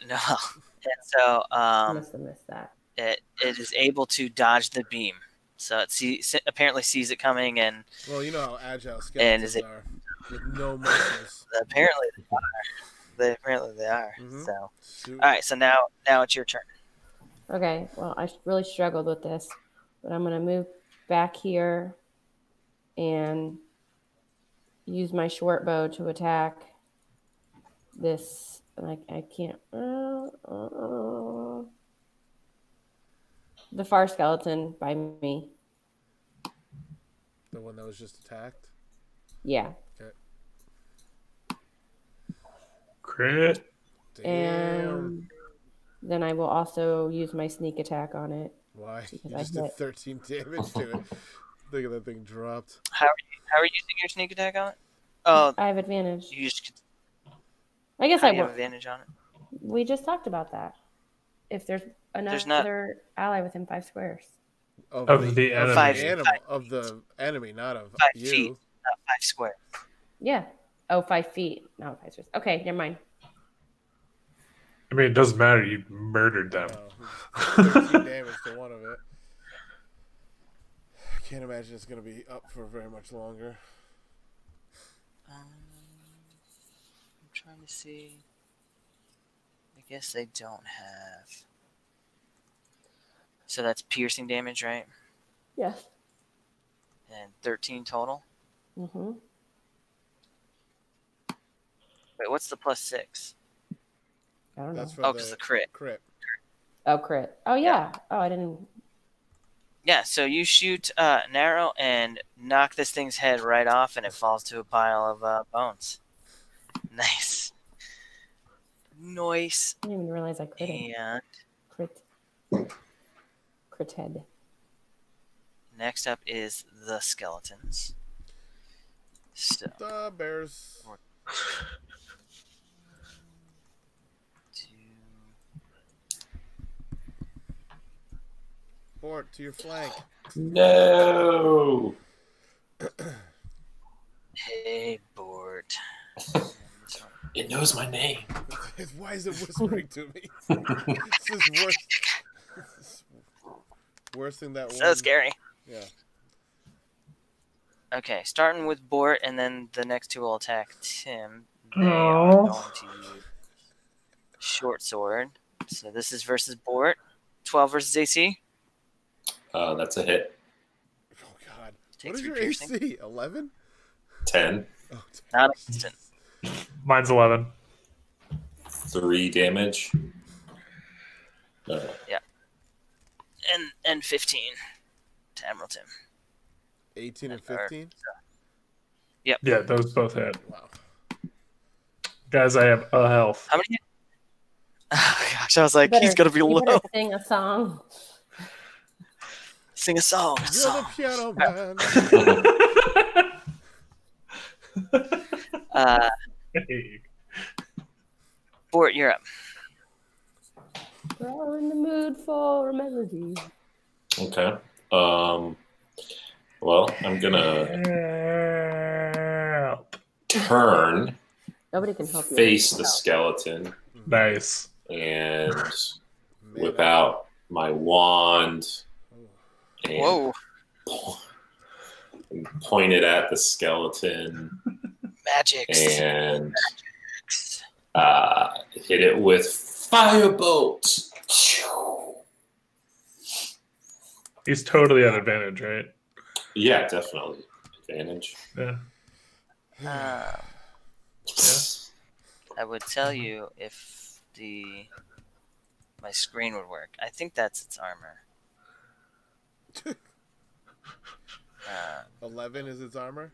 so I must have missed that. it is able to dodge the beam. So it apparently sees it coming, and Well, you know how agile skeletons are with no muscles. apparently they are. Mhm. So all Shoot. right, so now it's your turn. Okay, well, I really struggled with this, but I'm going to move back here and use my short bow to attack this. I can't. The far skeleton by me. The one that was just attacked? Yeah. Okay. Crit. Damn. And then I will also use my sneak attack on it. Why? You because I just did hit. 13 damage to it. Look at that thing dropped. How are you using your sneak attack on it? Oh, I have advantage. you just I guess how I do you have will. advantage on it. We just talked about that. If there's another ally within 5 squares. Of the enemy. Of the enemy, not of 5 you. feet, not 5 square. Yeah. Oh, 5 feet. Not 5 squares. Okay, never mind. I mean, it doesn't matter. You murdered them. 13 damage to one of it. I can't imagine it's going to be up for very much longer. I'm trying to see. I guess they don't have. So that's piercing damage, right? Yes. And 13 total. Mm-hmm. Wait, what's the +6? I don't know. That's for Oh, because the crit. Crit. Oh, crit. Oh, yeah. Oh, I didn't. Yeah, so you shoot an arrow and knock this thing's head right off, and it falls to a pile of bones. Nice. Nice. I didn't even realize I critted. And Crit head. next up is the skeletons. So, The bears. 2. Bort, to your flank. No. Hey, Bort. It knows my name. Why is it whispering to me? This is worse. This is worse than that So one. scary. Yeah. Okay, starting with Bort, and then the next two will attack Tim. They are going to use short sword. So this is versus Bort. 12 versus AC. That's a hit. Oh, God. Take What is 3 your piercing. AC? 11? 10. Oh, Not instant. Mine's 11. 3 damage. And 15. to Emerald Tim. 18 and 15. Yeah, those both hit. Wow. Guys, I have a health. How many? Oh gosh, I was like, You he's gonna be you low. better sing a song. Sing a song. A You're song. the piano man. Hey. Bort, you're up. We're all in the mood for a melody. Okay. Well, I'm gonna Help. turn, Nobody can help you. face the skeleton, Nice. and whip out my wand and Whoa. point it at the skeleton Magics. and hit it with firebolt. He's totally at advantage, right? Yeah, definitely advantage. Yeah. I would tell you if my screen would work. I think that's its armor. 11 is its armor.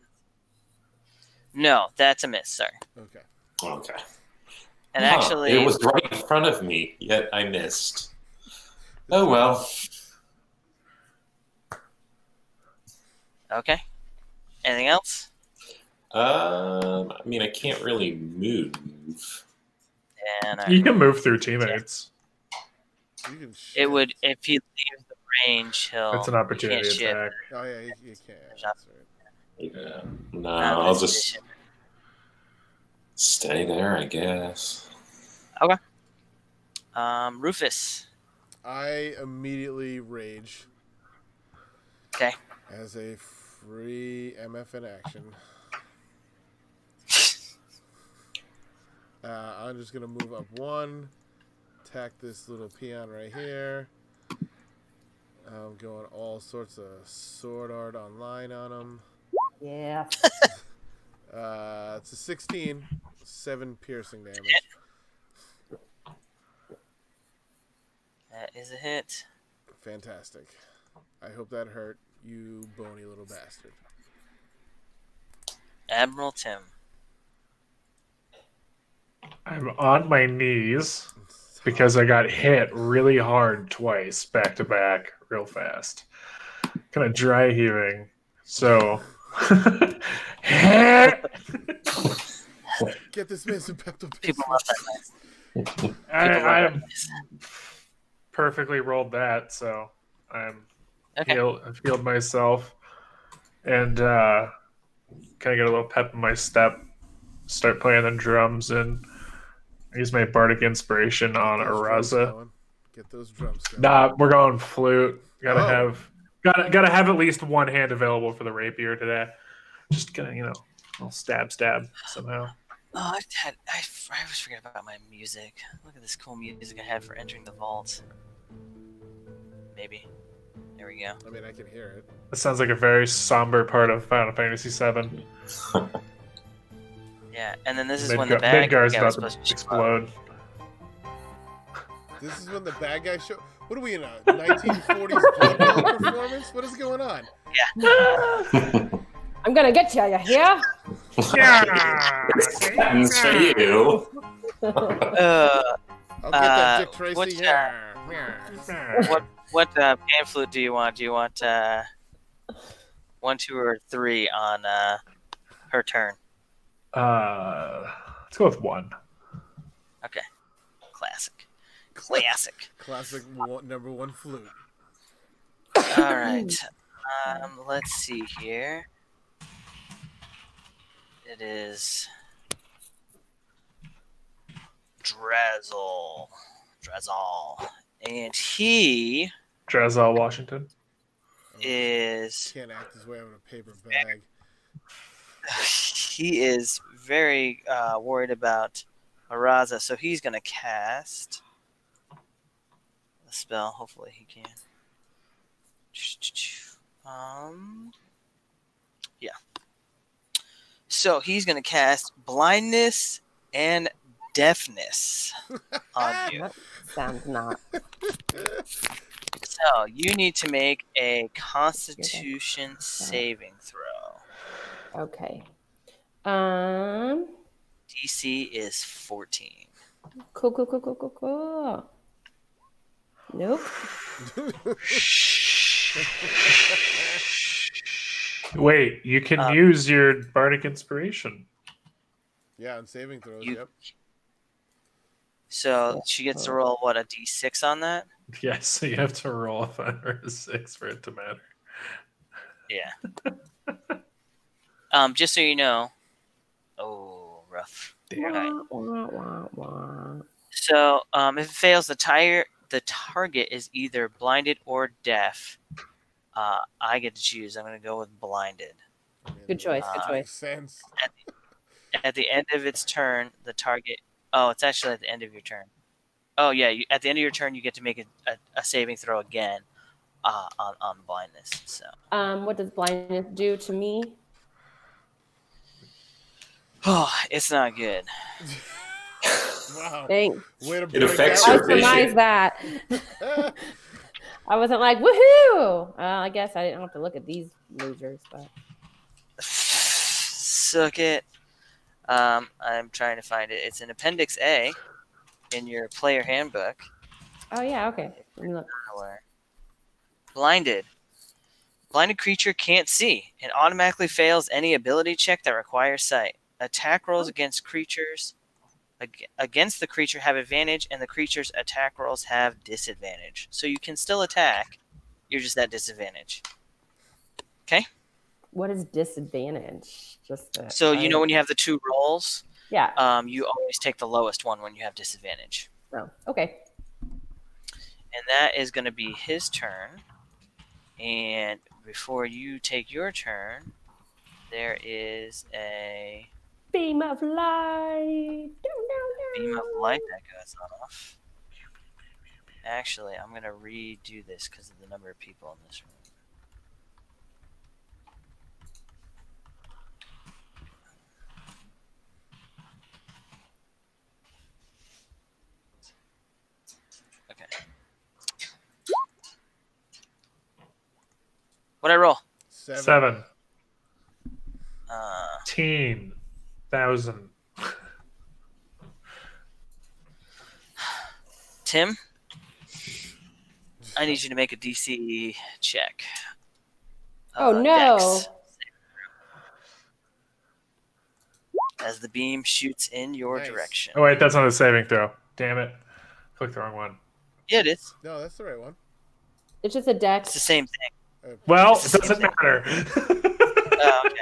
No, that's a miss. Sorry. Okay. Okay. And Huh, actually, it was right in front of me, yet I missed. Oh well. okay. Anything else? I mean, I can't really move. And You can move through teammates. You can it shift. would if he leaves the range, he'll. It's an he opportunity can't shift. attack. Oh yeah, you can't. That's right. Yeah. No, Not I'll this just edition. stay there, I guess. Rufus. I immediately rage Okay. as a free MFN action. I'm just gonna move up one, attack this little peon right here. I'm going all sorts of sword art online on him. Yeah. It's a 16, 7 piercing damage. That is a hit. Fantastic. I hope that hurt, you bony little bastard. Admiral Tim. I'm on my knees because I got hit really hard twice, back to back, real fast. Kind of dry heaving. So. Get this man some Pepto People love that nice. I perfectly rolled that, so I'm Okay. I've healed myself, and kind of get a little pep in my step. Start playing the drums and use my bardic inspiration on Araza. Get those drums going. Nah, we're going flute. Gotta Oh. have at least one hand available for the rapier today. Just gonna I'll stab somehow. Oh, I always forget about my music. Look at this cool music I had for entering the vault. Maybe. There we go. I mean, I can hear it. That sounds like a very somber part of Final Fantasy VII. Yeah, and then this is when the bad Midgar's guy about was to supposed to explode. This is when the bad guy show. What are we in a 1940s Blood Bowl performance? What is going on? I'm gonna get you. You hear? And for you. I'll get that Dick Tracy. what's Yeah. What pan flute do you want? Do you want 1, 2, or 3 on her turn? Let's go with 1. Okay. Classic. Classic number 1 flute. All right. Let's see here. It is Drezel, and he Drazal Washington. is Can't act his way out of a paper bag. he is very worried about Araza, so he's going to cast a spell. Hopefully he can. Yeah. So he's going to cast blindness and deafness on you. Sounds not. So you need to make a Constitution saving throw. Okay. DC is 14. Cool. Nope. Wait, you can use your bardic inspiration. Yeah, on saving throws. You- Yep. So she gets to roll what, a D6 on that? Yes, so you have to roll a 5 or a 6 for it to matter. Yeah. Just so you know. Oh, rough. Damn. Alright. So, if it fails, the target is either blinded or deaf. I get to choose. I'm going to go with blinded. Good choice. Makes sense. At the end of its turn, the target. Oh, it's actually at the end of your turn. Oh yeah, at the end of your turn, you get to make a saving throw again on blindness. So. What does blindness do to me? Oh, it's not good. Wow. Thanks. Way to It break affects that I your one. vision. surmised that. I wasn't like woohoo. I guess I didn't have to look at these losers, but Suck it. I'm trying to find it. It's in Appendix A in your player handbook. oh yeah, okay. Let me look. Where blinded. Blinded creature can't see and automatically fails any ability check that requires sight. Attack rolls against the creature have advantage, and the creature's attack rolls have disadvantage. So you can still attack. You're just at disadvantage. Okay? What is disadvantage? So you know when you have the two rolls, Yeah. you always take the lowest one when you have disadvantage. Oh, okay. And that is going to be his turn. And before you take your turn, there is a Beam of light. beam of light that goes off. Actually, I'm going to redo this because of the number of people in this room. Okay. What'd I roll? 7. Uh, 10,000. Tim, I need you to make a DC check. Oh no. Dex. As the beam shoots in your Nice. direction. Oh, wait, that's not a saving throw. Damn it. Clicked the wrong one. Yeah, it is. No, that's the right one. It's just a dex. It's the same thing. Well, It's it the doesn't same matter. Oh, okay.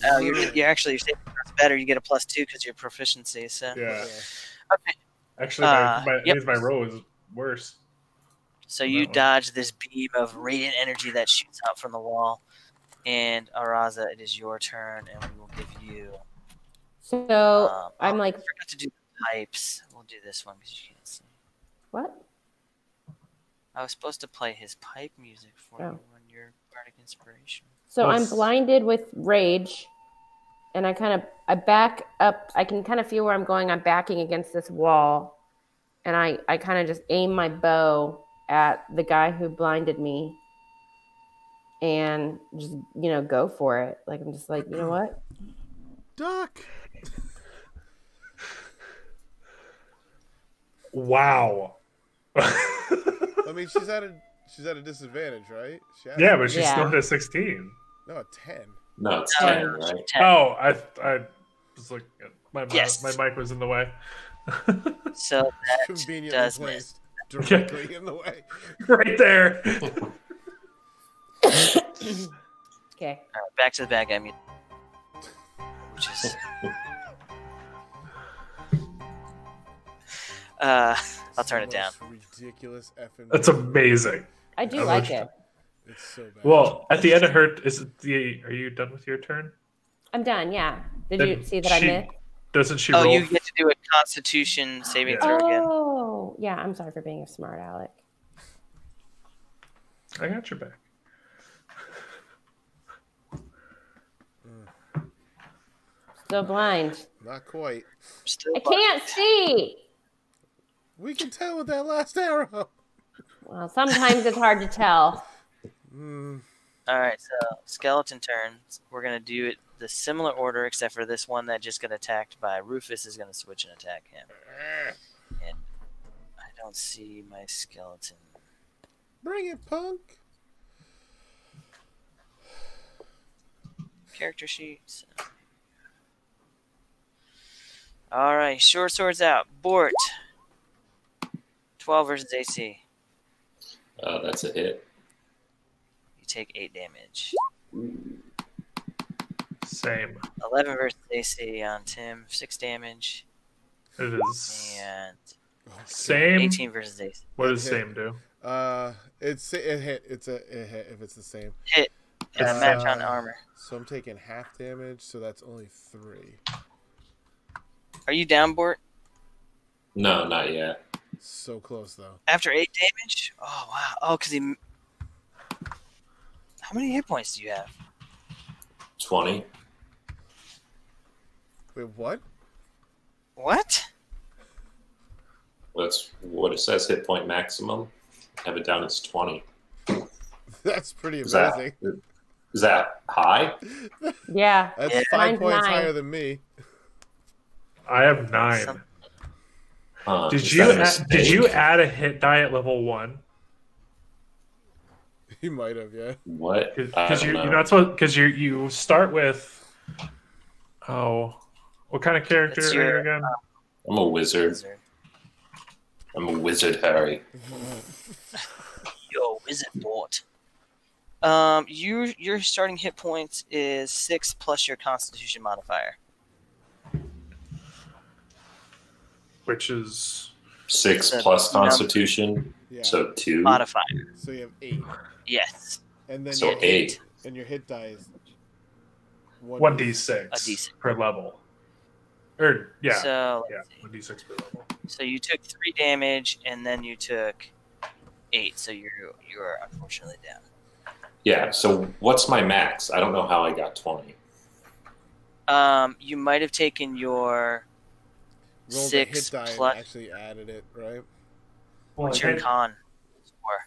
Oh, you're actually your saving throw's better. You get a +2 because your proficiency. So Yeah. okay. Actually, Yep. my roll is worse. So you dodge this beam of radiant energy that shoots out from the wall, and Araza, it is your turn, and we will give you. So I'm like, I forgot to do the pipes. We'll do this one because you can't see. what? I was supposed to play his pipe music for Oh. you on your bardic inspiration. So I'm Let's- blinded with rage, and I back up. I can kind of feel where I'm going. I'm backing against this wall, and I kind of just aim my bow at the guy who blinded me, and just go for it. Like I'm just like, you know what? Duck. Wow. I mean, she's at a disadvantage, right? Yeah, but she's Yeah. still at a 16. No, a 10. No, it's No, 10, no, no, right? 10. Oh, I was like, my Yes. mic was in the way. So that Conveniently does miss. placed directly in the way. Right there. Okay. All right, back to the bad guy music. Which is. I'll turn it The down. most Ridiculous effing. That's amazing. I do I like wish- it. It's so bad. Well, at the end of her, are you done with your turn? I'm done. Yeah. Did Then you see that I she- missed? Doesn't she Oh, roll? you get to do a Constitution saving Yeah. throw again. Oh, yeah. I'm sorry for being a smart aleck. I got your back. Still blind. Not quite. Still I can't see. We can tell with that last arrow. Well, sometimes it's hard to tell. All right, so skeleton turns. We're gonna do it the similar order, except for this one that just got attacked by Rufus is gonna switch and attack him. And I don't see my skeleton. Bring it, punk. Character sheets. All right, short swords out. Bort. 12 versus AC. That's a hit. You take 8 damage. Same. 11 versus AC on Tim. 6 damage. It is And same. 18 versus AC. What does same do? It hit. It's a hit if it's the same. Hit. Match on armor. So I'm taking half damage, so that's only 3. Are you down, Bort? No, not yet. So close though. After 8 damage? Oh, wow. Oh, because he... How many hit points do you have? 20. Wait, what? What? That's what it says. Hit point maximum. Have it down as 20. That's pretty Is amazing. that high? Yeah. That's Yeah. 5 Mine's points 9. higher than me. I have 9. Some- Did Is you that a mistake? add a hit die at level 1? He might have, yeah. What? I Because don't you're know. not supposed. Because you start with. Oh, what kind of character It's are you your, again? I'm a wizard. Wizard. I'm a wizard, Harry. Yo, wizard Bort. Your starting hit points is 6 plus your Constitution modifier. Which is 6 The plus number. Constitution, Yeah. so 2. Modifier. So you have 8. Yes. And then So your 8. and your hit die is 1d6 A D6. per level. Or yeah, So, yeah, let's see. 1d6 per level. So you took 3 damage, and then you took 8. So you're unfortunately down. Yeah, so what's my max? I don't know how I got 20. You might have taken your rolled a 6 hit die plus. and actually added it, right? What's your con score?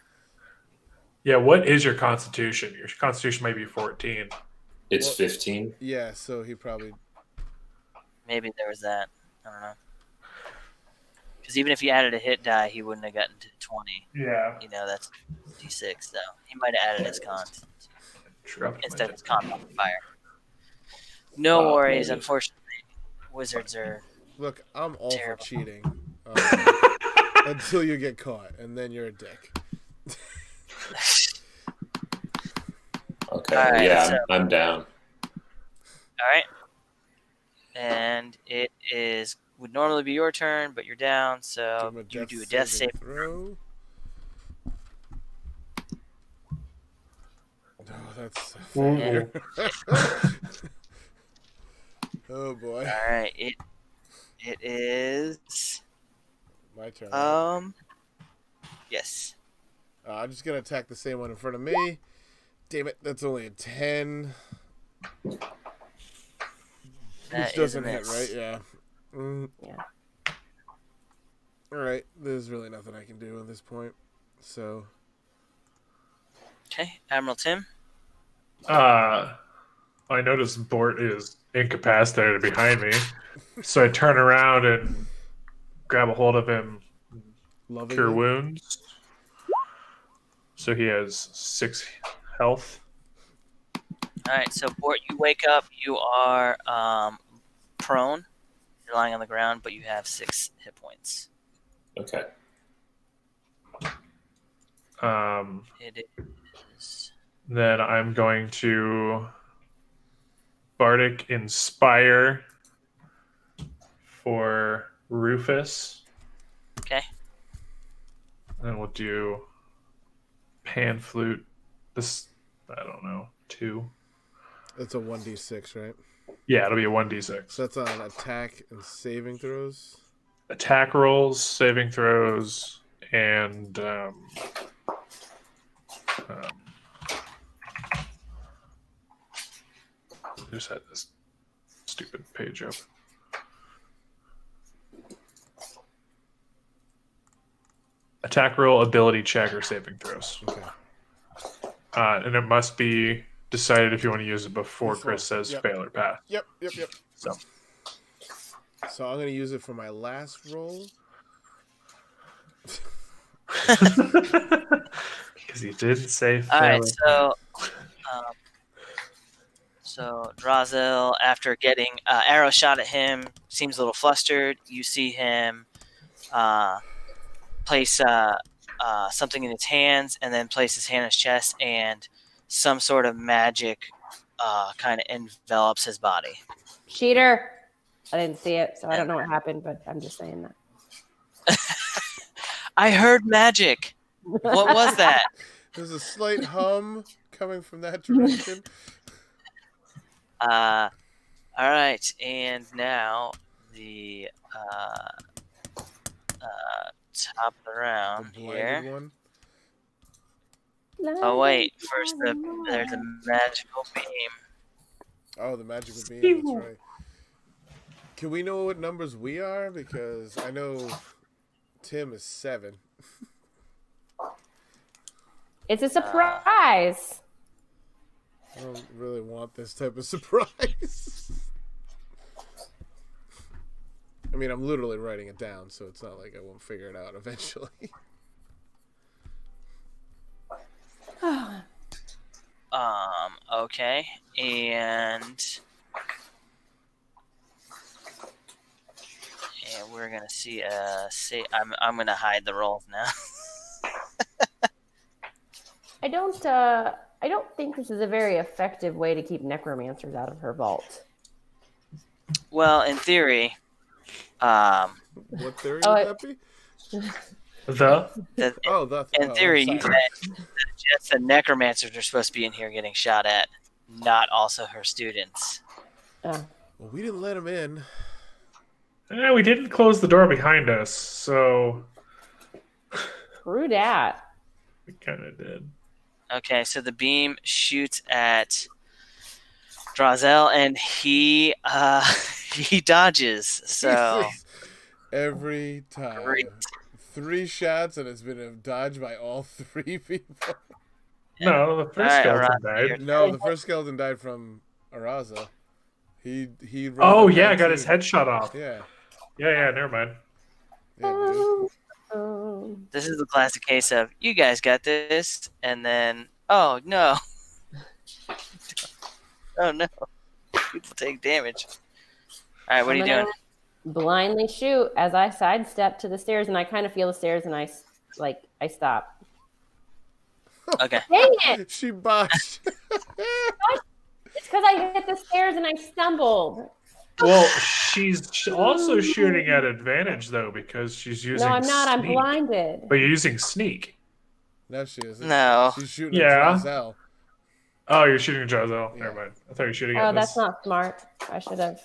Yeah, what is your constitution? Your constitution might be 14. It's Well- 15. Yeah, so he probably Maybe there was that. I don't know. Because even if he added a hit die, he wouldn't have gotten to 20. Yeah. You know, that's d6, though. He might have added his con True. instead of his con modifier. No Oh, worries. maybe. Unfortunately, wizards are. look. I'm all Terrible. for cheating until you get caught, and then you're a dick. Okay, All right, yeah, so- I'm down. All right. And it would normally be your turn, but you're down, so Give him you do a death save. throw. Oh, that's a failure. Oh boy, All right. It is. my turn. Yes. I'm just gonna attack the same one in front of me. Damn it, that's only a 10, That which doesn't is a hit, miss. right? Yeah. Yeah. All right, there's really nothing I can do at this point. So Okay, Admiral Tim. I noticed Bort is incapacitated behind me, so I turn around and grab a hold of him, loving cure it. wounds. So he has 6 health. All right, so Bort, you wake up. You are prone. You're lying on the ground, but you have 6 hit points. Okay. It is. Then I'm going to Bardic Inspire for Rufus. Okay. And we'll do Pan Flute. This, I don't know, 2. It's a 1d6, right? Yeah, it'll be a 1d6. So that's on attack and saving throws. Attack rolls, saving throws, and I just had this stupid page up. attack roll, ability check, or saving throws. Okay. And it must be decided if you want to use it before Before, Chris says yep. fail or pass. Yep. So So I'm gonna use it for my last roll. because he didn't say fail. All right, or pass. so Drazel, after getting arrow shot at him, seems a little flustered. You see him place something in his hands, and then place his hand on his chest, and some sort of magic kind of envelops his body. Cheater. I didn't see it, so I don't know what happened, but I'm just saying that. I heard magic. What was that? There's a slight hum coming from that direction. All right, and now the top of the round The here. blinded one. Oh wait, first there's a magical beam. Oh, the magical beam. That's right. Can we know what numbers we are? Because I know Tim is 7. It's a surprise. I don't really want this type of surprise. I mean, I'm literally writing it down, so it's not like I won't figure it out eventually. Okay, and we're gonna see. I'm gonna hide the rolls now. I don't think this is a very effective way to keep necromancers out of her vault. Well, in theory, What theory would that be? in theory, you said just the necromancers are supposed to be in here getting shot at, not also her students. Well, we didn't let him in. We didn't close the door behind us, so Screw that. we kind of did. Okay, so the beam shoots at Drazel, and he he dodges. So every time. Great. 3 shots, and it's been dodged by all 3 people. No, the first All right, skeleton Araza, died. No, the first skeleton died from Araza. He Oh rolled a yeah, got 19. his head shot off. Yeah. Yeah, never mind. Yeah, dude. this is the classic case of you guys got this, and then oh no, oh no, people take damage. All right, what are you I'm gonna doing? Blindly shoot as I sidestep to the stairs, and I kind of feel the stairs, and I stop. Okay. Dang it! She botched. It's because I hit the stairs and I stumbled. Well, she's also shooting at advantage though because she's using. No, I'm not. I'm sneak. blinded. But you're using sneak. No, she isn't. No. She's shooting Yeah. at Drazel. Oh, you're shooting at Drazel. Yeah. Never mind. I thought you were shooting Oh, at that's this. not smart. I should have.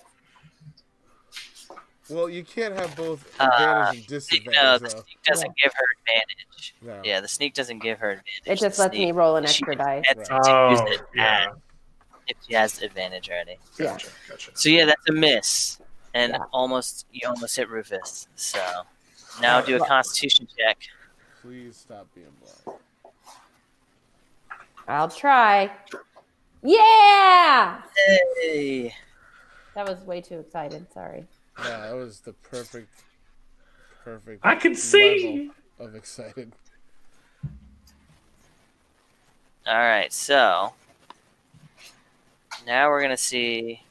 Well, you can't have both advantage and No, disadvantage, the though. sneak doesn't give her advantage. No. Yeah, the sneak doesn't give her advantage. It just The lets me sneak- roll an she extra dice. gets to Oh, use it yeah. if she has advantage already. Yeah. Gotcha. So yeah, that's a miss, and Yeah. you almost hit Rufus. So now do a Constitution check. Please stop being blind. I'll try. Yeah! Hey. That was way too excited. Sorry. Yeah, that was the perfect I can see. level of excited. All right, so now we're gonna see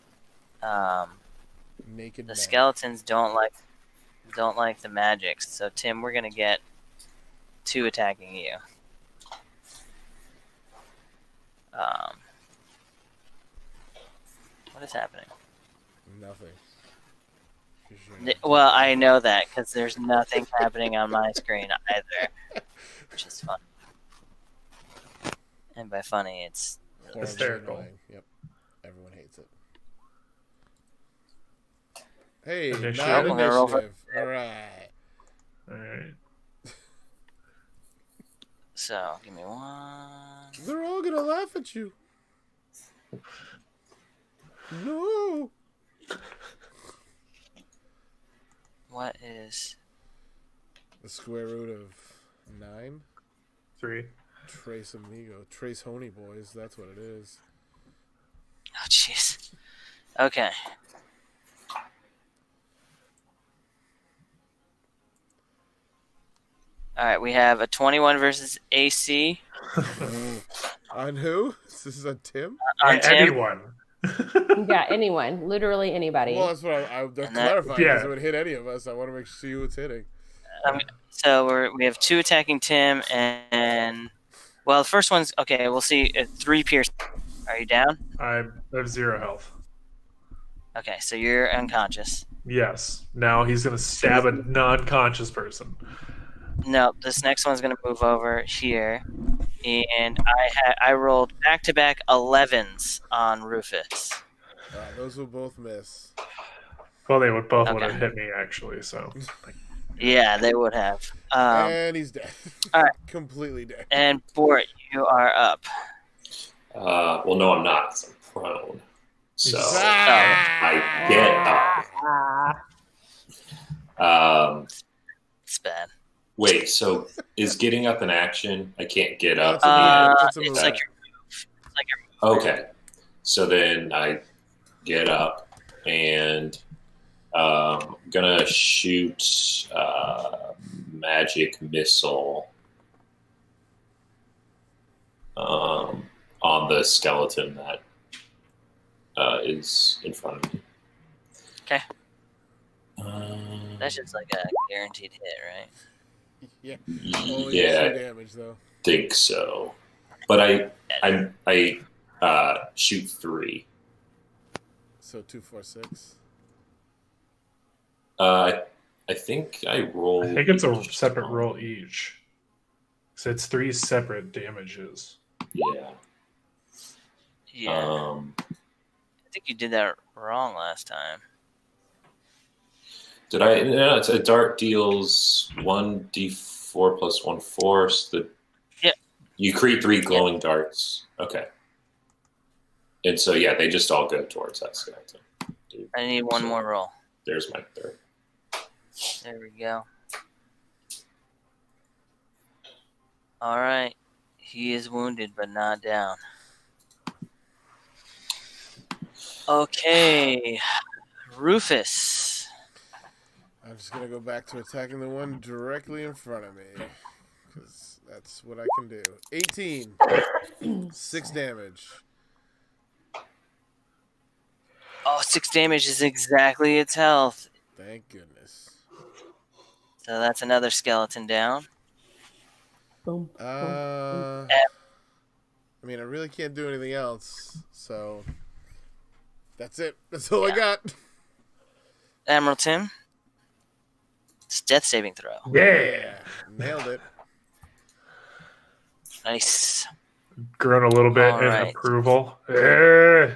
Naked the man. skeletons don't like the magic. So Tim, we're gonna get 2 attacking you. What is happening? Nothing. 'Cause you're- Well, I know that because there's nothing happening on my screen either, which is fun. And by funny, it's horribly Hysterical. annoying. Yep. Everyone hates it. Hey, Initiative. not I'm gonna roll for- initiative. All right. All right. so. Give me 1. They're all gonna laugh at you. No. What is? The square root of 9. 3. Trace Amigo. Trace Honey Boys. That's what it is. Oh, jeez. Okay. All right, we have a 21 versus AC On who? This is on Tim? on Tim. Anyone. Yeah, anyone, literally anybody. Well, that's what I'm And that- clarifying because Yeah. it would hit any of us. I want to make sure who it's hitting. So we have 2 attacking Tim, and well, the first one's okay. We'll see. 3 pierce. Are you down? I have 0 health. Okay, so you're unconscious. Yes. Now he's going to stab a non-conscious person. No, this next one's gonna move over here, and I rolled back-to-back 11s on Rufus. Those will both miss. Well, they would both Okay. would have hit me actually. So Yeah, they would have. And he's dead. all right. Completely dead. And Bort, you are up. Well, no, I'm not. 'Cause I'm prone. So Ah! I get up. It's bad. Wait, so is getting up an action? I can't get up. That's a move. It's like your move. It's like your Okay. So then I get up and I'm gonna shoot magic missile on the skeleton that is in front of me. Okay. That's just like a guaranteed hit, right? Yeah. Only Yeah, 2 damage though. think so. But I shoot 3. So 2, 4, 6. I think I roll. I think it's a separate roll each. So it's 3 separate damages. Yeah. Yeah. I think you did that wrong last time. Did I? No, it's a dart deals 1d4 plus 1 force. Yeah. You create 3 glowing darts. Okay. And so yeah, they just all go towards that skeleton. Dude, I need one more roll. there's my third. There we go. All right. He is wounded but not down. Okay. Rufus. I'm just going to go back to attacking the one directly in front of me. Because that's what I can do. 18. 6 damage. Oh, 6 damage is exactly its health. Thank goodness. So that's another skeleton down. Boom. I mean, I really can't do anything else. So that's it. That's all I got. Admiral Tim. It's death saving throw. Yeah. Nailed it. Nice. Groan a little bit All in right. approval. Eh.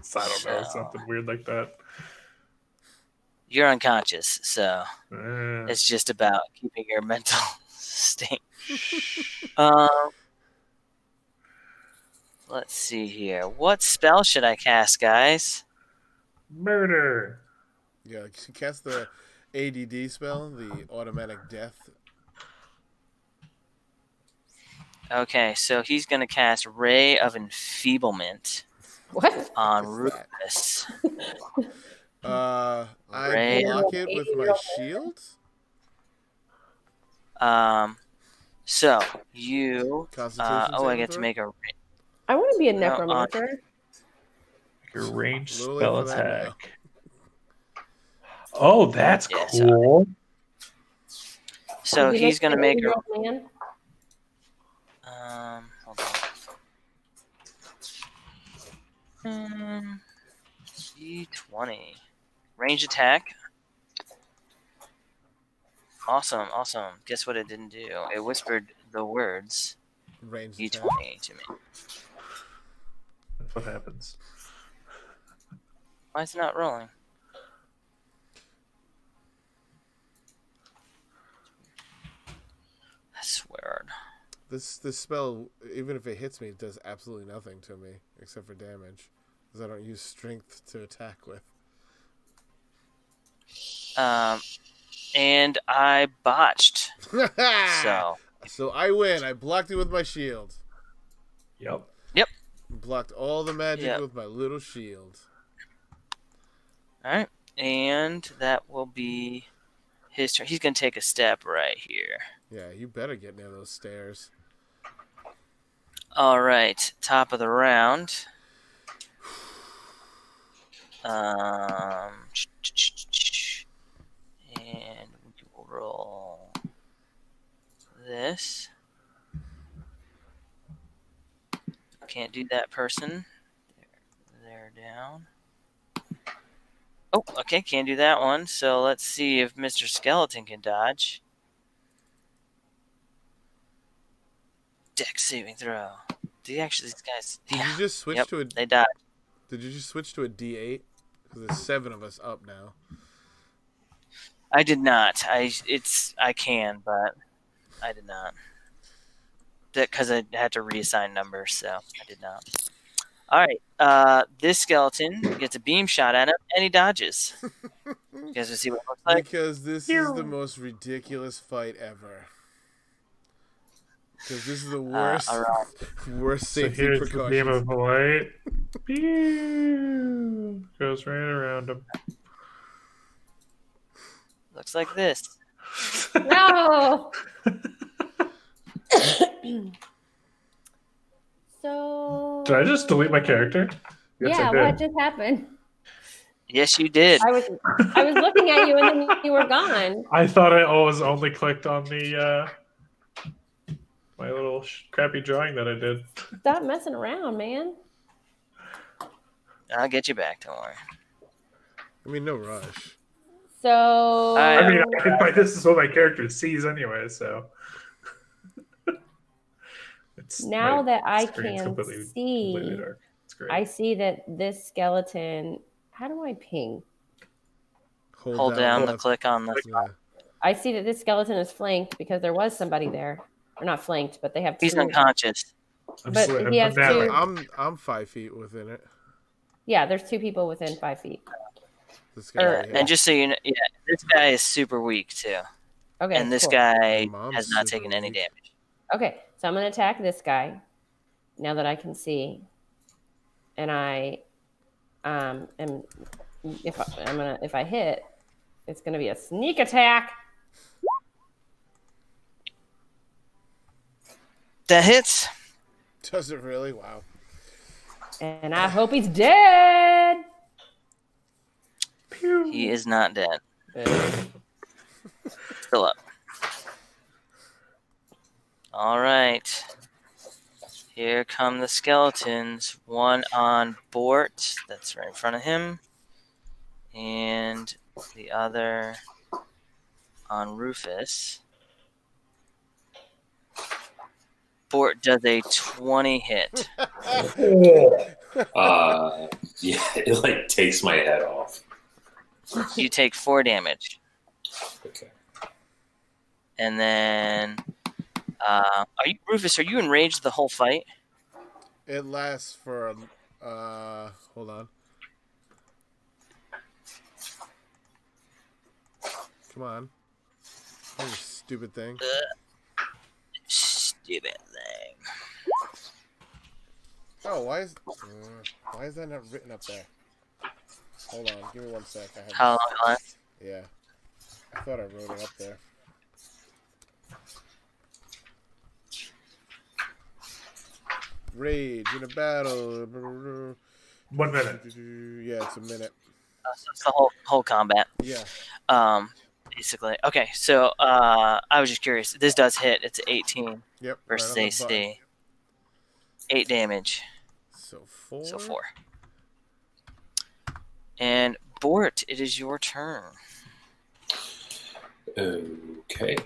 So I don't know, So- something weird like that. You're unconscious, so Eh. it's just about keeping your mental state. Let's see here. What spell should I cast, guys? Murder. Yeah, cast the ADD spell, the automatic death. Okay, so he's going to cast Ray of Enfeeblement What? on What's that? Rufus. I Ray. block it with my shield. So you. Constitution I saving get to throw? make a. I want to be a No, necromancer. Your ranged Little late spell for that now. attack. Oh, that's Yeah, so- cool. So Would you he's like going to make a. old man? Hold on. D20. Range attack. Awesome, awesome. Guess what it didn't do? It whispered the words Range D20 attack. to me. That's what happens. Why is it not rolling? That's weird. This spell, even if it hits me, it does absolutely nothing to me except for damage, because I don't use strength to attack with. and I botched. So So I win. I blocked it with my shield. Yep. Blocked all the magic Yep. with my little shield. all right, and that will be his turn. He's gonna take a step right here. Yeah, you better get near those stairs. All right, top of the round. And we will roll this. Can't do that person. They're down. Oh, okay, can't do that one. So let's see if Mr. Skeleton can dodge. Dex saving throw. Do you actually, these guys? Did Yeah. you just switch Yep, to a? they died. Did you just switch to a D8? Because there's 7 of us up now. I did not. I can, but I did not. Because I had to reassign numbers, so I did not. All right. This skeleton gets a beam shot at him, and he dodges. You guys want to see what it looks like? Because this is the most ridiculous fight ever. Because this is the worst, all right. worst So safety here's the beam precautions. of light. Pew! Goes right around him. Looks like this. No. So. Did I just delete my character? Yes, yeah, I did. what just happened? Yes, you did. I was looking at you and then you were gone. I thought I always only clicked on the my little crappy drawing that I did. Stop messing around, man. I'll get you back. Don't worry. I mean, no rush. So. I mean, this is what my character sees anyway, so. It's Now my that I screen's can completely see, dark. It's great. I see that this skeleton. How do I ping? Hold down the left. click on the. Yeah. I see that this skeleton is flanked because there was somebody there. Or not flanked, but they have two. He's unconscious. but he has napping. two- I'm 5 feet within it. Yeah, there's 2 people within 5 feet. This guy right here. And just so you know, yeah, this guy is super weak too, Okay. and this cool. guy Mom's has not super taken any weak. damage. Okay, so I'm gonna attack this guy. Now that I can see, and I am if I hit, it's gonna be a sneak attack. That hits. Does it really? Wow. And I hope he's dead. He is not dead. Still up. All right. Here come the skeletons. One on Bort, that's right in front of him, and the other on Rufus. Bort does a 20 hit. Yeah, it like takes my head off. You take 4 damage. Okay. And then, are you, Rufus, are you enraged the whole fight? It lasts for hold on. Come on. Oh, you stupid thing. Stupid thing. Oh, why is that not written up there? Hold on, give me 1 sec. I have How long it lasts? Yeah. I thought I wrote it up there. Rage in a battle. 1 minute. Yeah, it's a minute. So it's the whole combat. Yeah. Basically. Okay, so I was just curious. This does hit. It's 18 Yep. versus right on the button. AC. 8 damage. So 4. So 4. And Bort, it is your turn. Okay.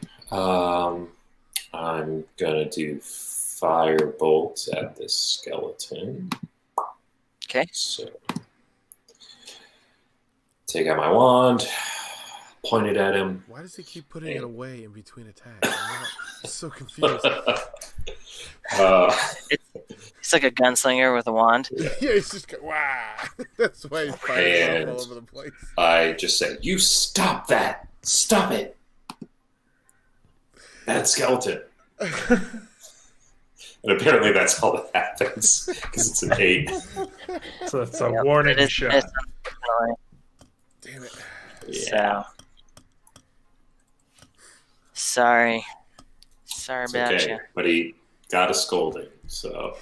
I'm gonna do fire bolts at this skeleton. Okay. So take out my wand, point it at him. Why does he keep putting it away in between attacks? I'm so confused. It's like a gunslinger with a wand. Yeah, he's just wow. That's why he's firing And all over the place. I just say, "You stop that! Stop it!" bad skeleton. And apparently that's all that happens because it's an 8. So it's a Yep, warning it is- shot. it's unfortunately. Damn it. Yeah, So, sorry it's about okay. you. But he got a scolding, so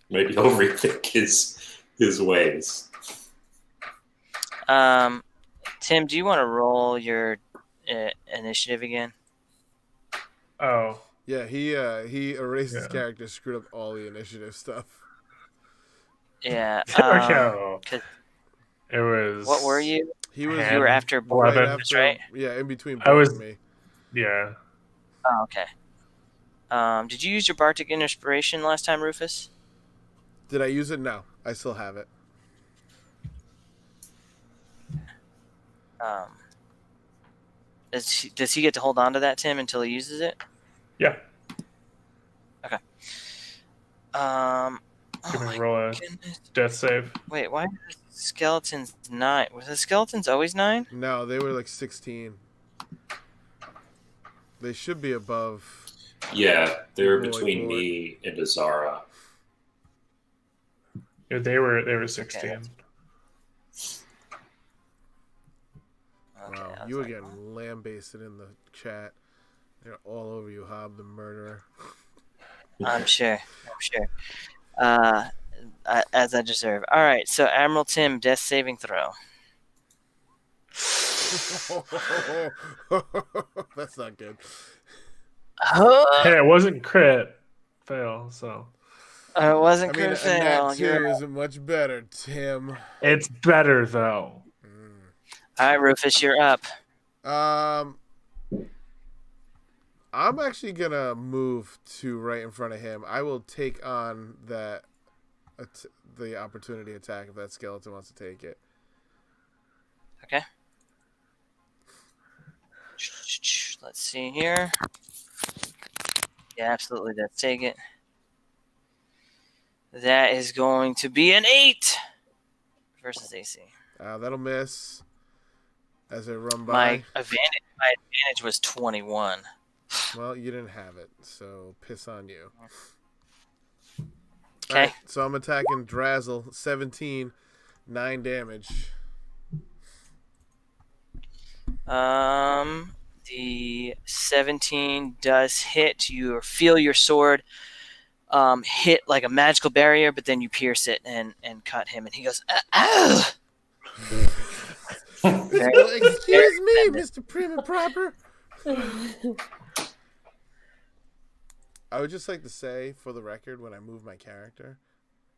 maybe he'll rethink his ways. Tim, do you want to roll your initiative again? Oh, Yeah, he erased his Yeah. character, screwed up all the initiative stuff. Yeah. there we go. 'cause- It was. what were you? He was You were after Eleven. Boyd, right that's after, right? yeah, in between I Boyd was- and me. Yeah. Oh, okay. Did you use your Bardic Inspiration last time, Rufus? Did I use it? No, I still have it. Does he get to hold on to that, Tim, until he uses it? Yeah. Oh Give me my a roll a goodness. death save. Wait, why are the skeletons 9? Was the skeletons always 9? No, they were like 16. They should be above. Yeah, they're Boy, between boy. me and Azara. Yeah, they were 16. Okay, Wow, I was you were like, getting lambasted in the chat. They're all over you, Hob the murderer. I'm sure. As I deserve. All right, so Admiral Tim, death saving throw. That's not good. Hey, it wasn't crit fail, so It I wasn't mean, a crit fail. nat 2 isn't much better, Tim. it's better though. All right, Rufus, you're up. I'm actually gonna move to right in front of him. I will take on the opportunity attack if that skeleton wants to take it. Okay. Let's see here. Yeah, absolutely. Let's take it. That is going to be an 8 versus AC. That'll miss as I run by. My advantage was 21. Well, you didn't have it, so piss on you. Okay. Alright, so I'm attacking Drazzle, 17, 9 damage. The 17 does hit. You feel your sword hit like a magical barrier, but then you pierce it and cut him, and he goes, "Ow!" Excuse me, Mr. Prim and Proper. I would just like to say, for the record, when I moved my character,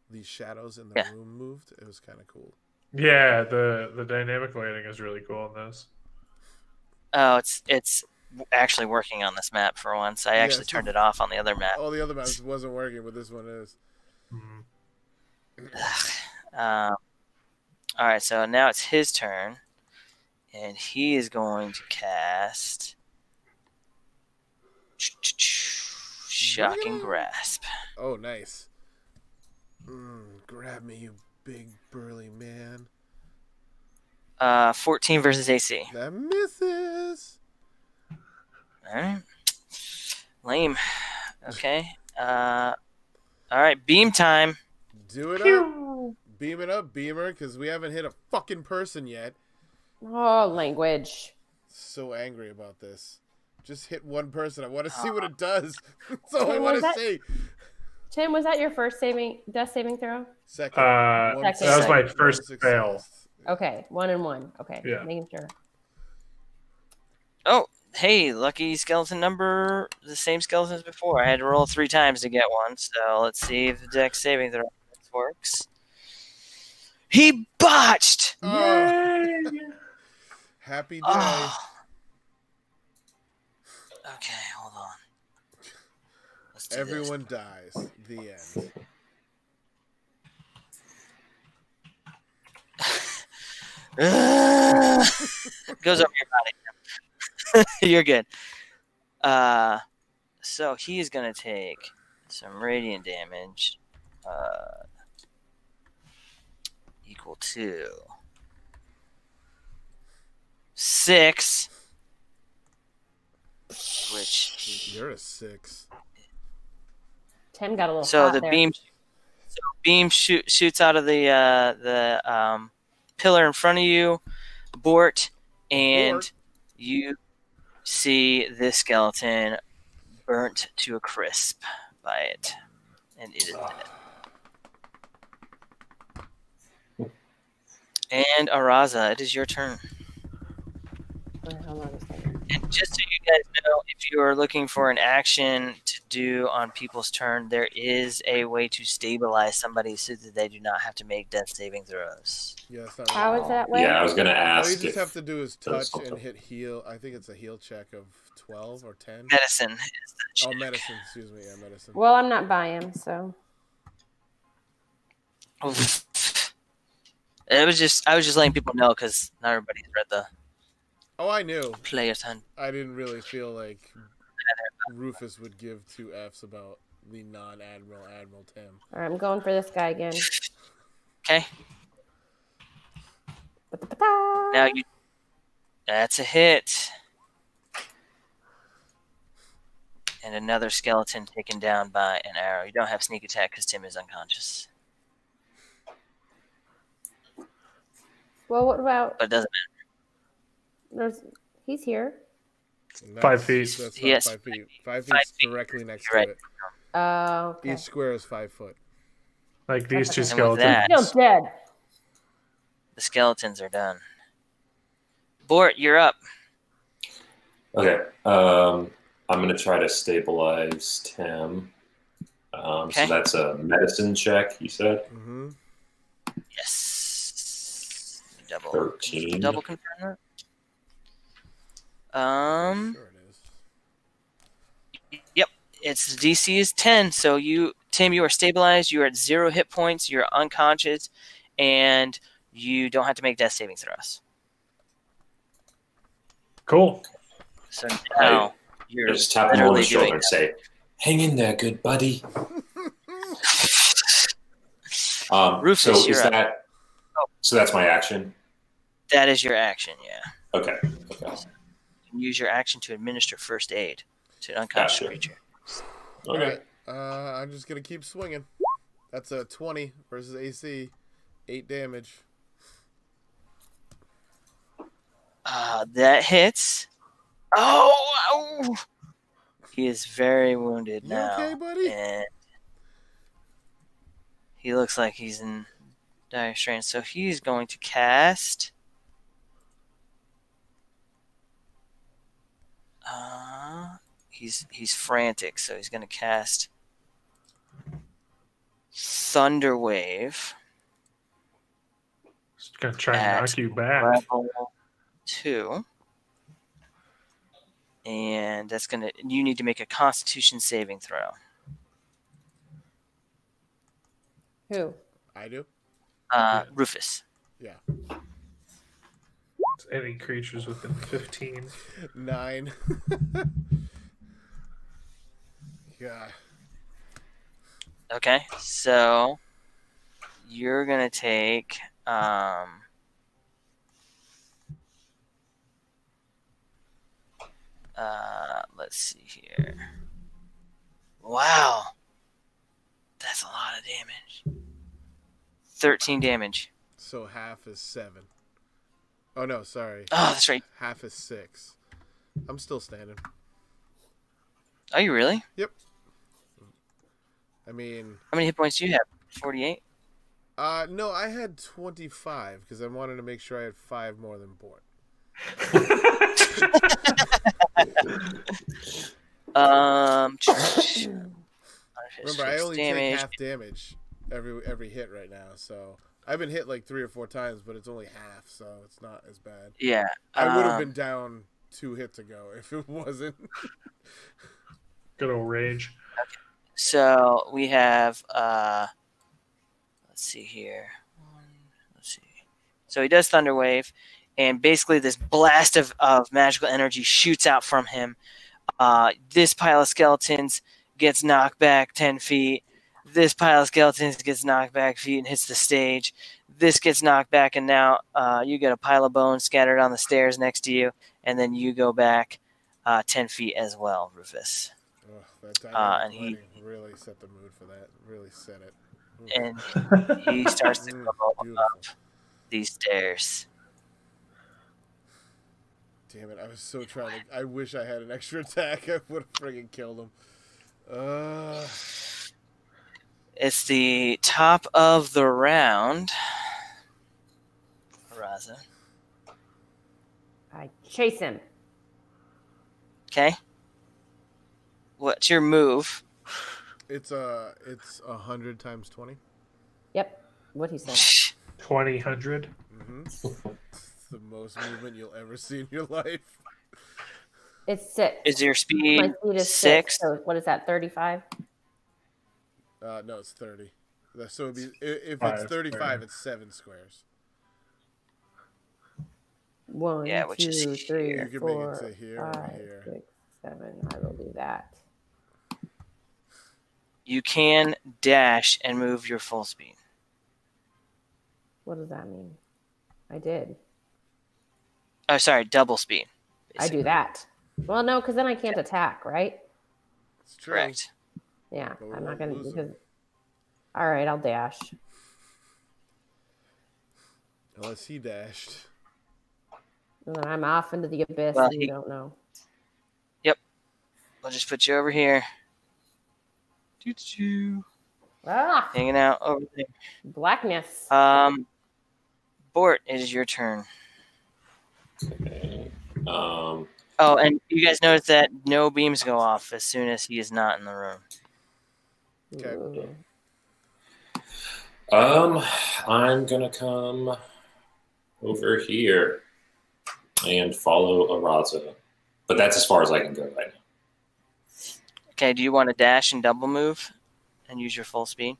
these shadows in the Yeah. room moved. It was kind of cool. Yeah, the dynamic lighting is really cool in this. Oh, it's actually working on this map for once. I actually so- turned it off on the other map. All the other maps wasn't working, but this one is. All right, so now it's his turn, and he is going to cast Shocking Grasp. Oh, nice. Grab me, you big burly man. 14 versus AC. That misses. All right. Lame. Okay. All right. Beam time. Do it up. Beam it up, Beamer, because we haven't hit a fucking person yet. Oh, language. So angry about this. Just hit one person. I want to see what it does. That's all I Tim, want was to that- see. Tim, was that your first death saving throw? Second. One that success, was my one first success. fail. Okay, 1 and 1. Okay, Yeah. making sure. Oh, hey, lucky skeleton number, the same skeleton as before. I had to roll 3 times to get one, so let's see if the dex saving throw works. He botched! Oh, happy day. Oh. Okay, hold on. Let's do this. Everyone dies. The end. Goes over your body. You're good. So he's gonna take some radiant damage, equal to 6. You're a 6. Tim got a little So hot the there. beam shoots out of the pillar in front of you, Bort, and Bort? you see this skeleton burnt to a crisp by it, and it is dead. And Araza, it is your turn. Hold on a second. And just so you guys know, if you are looking for an action to do on people's turn, there is a way to stabilize somebody so that they do not have to make death saving throws. Yeah, that's not How really- is that way? Yeah, I was gonna All ask. you just if have to do is there's touch and something. hit heal. I think it's a heal check of 12 or 10. Medicine is the Oh, check. medicine. Excuse me. Yeah, medicine. Well, I'm not by him, so. I was just letting people know because not everybody's read the Oh, I knew. player's hand. I didn't really feel like Rufus would give 2 Fs about the non-Admiral Admiral Tim. All right, I'm going for this guy again. Okay, Ba-da-ba-da. now you. That's a hit. And another skeleton taken down by an arrow. You don't have sneak attack because Tim is unconscious, Well, what about? but it doesn't He's here. And 5 feet. That's not Yes. 5 feet. 5 5 feet's feet. directly next You're to right. it. Oh, okay. Each square is 5 foot. Like these two And with that- skeletons. Still dead. The skeletons are done. Bort, you're up. Okay. I'm gonna try to stabilize Tim. Okay. So that's a medicine check. You said Mm-hmm. Yes. 13. Double confirm that. Sure it is. Yep. Its DC is 10. So Tim, you are stabilized. You are at 0 hit points. You're unconscious, and you don't have to make death saving throws. Cool. So now you're Just tap him on literally the shoulder doing and say, "Hang in there, good buddy." Rufus, so you're is up. that? So that's my action. that is your action. Yeah. Okay. Okay. You can use your action to administer first aid to an unconscious Gotcha. creature. All right. I'm just gonna keep swinging. That's a 20 versus AC, 8 damage. That hits. Oh! He is very wounded You now. okay, buddy? And he looks like he's in dire straits. So he's going to cast. He's frantic, so he's going to cast Thunder Wave. Just gonna try and At knock you back. Level 2. And that's going to. You need to make a Constitution saving throw. Who? I do. Rufus. Yeah. Any creatures within 15. 9. Yeah. Okay, so you're gonna take let's see here. Wow, that's a lot of damage. 13 damage. So half is 7. Oh no, sorry. Oh, that's right. Half is 6. I'm still standing. Are you really? Yep. I mean, How many hit points do you have? 48. no, I had 25 because I wanted to make sure I had 5 more than Bort. Remember, I only take half damage every hit right now, so I've been hit like 3 or 4 times, but it's only half, so it's not as bad. Yeah. I would have been down 2 hits ago if it wasn't. Good old rage. So we have, let's see here. Let's see. So he does Thunder Wave, and basically this blast of magical energy shoots out from him. This pile of skeletons gets knocked back 10 feet. This pile of skeletons gets knocked back feet and hits the stage. This gets knocked back, and now you get a pile of bones scattered on the stairs next to you, and then you go back 10 feet as well, Rufus. Oh, that dynamic and he- lighting really set the mood for that. Really set it. And he starts to go Beautiful. up these stairs. Damn it! I was so trying to. I wish I had an extra attack. I would have friggin' killed him. It's the top of the round. Raza. I chase him. Okay. What's your move? It's 100 times 20. Yep. What he said. 2000. It's the most movement you'll ever see in your life. It's 6. Is your My speed speed is 6? So what is that? 35. No, it's 30. So it'd be if Five it's 35, square. it's 7 squares. 1, Yeah, which 2, is 3, here. You can make it 4, to here or 5, here. 6, 7. I will do that. You can dash and move your full speed. What does that mean? I did. Oh, sorry, double speed. I do that. Well, no, because then I can't attack, right? It's true. Correct. Yeah, But we I'm not won't gonna lose because. him. All right, I'll dash. Unless he dashed. And then I'm off into the abyss. Well, and you don't know. I'll just put you over here. Doo-doo-doo. Ah, Hanging out over there. blackness. Bort, it is your turn. Okay. Oh, and you guys notice that no beams go off as soon as he is not in the room. Okay. Ooh. I'm gonna come over here and follow Araza, but that's as far as I can go right now. Okay, do you want to dash and double move and use your full speed?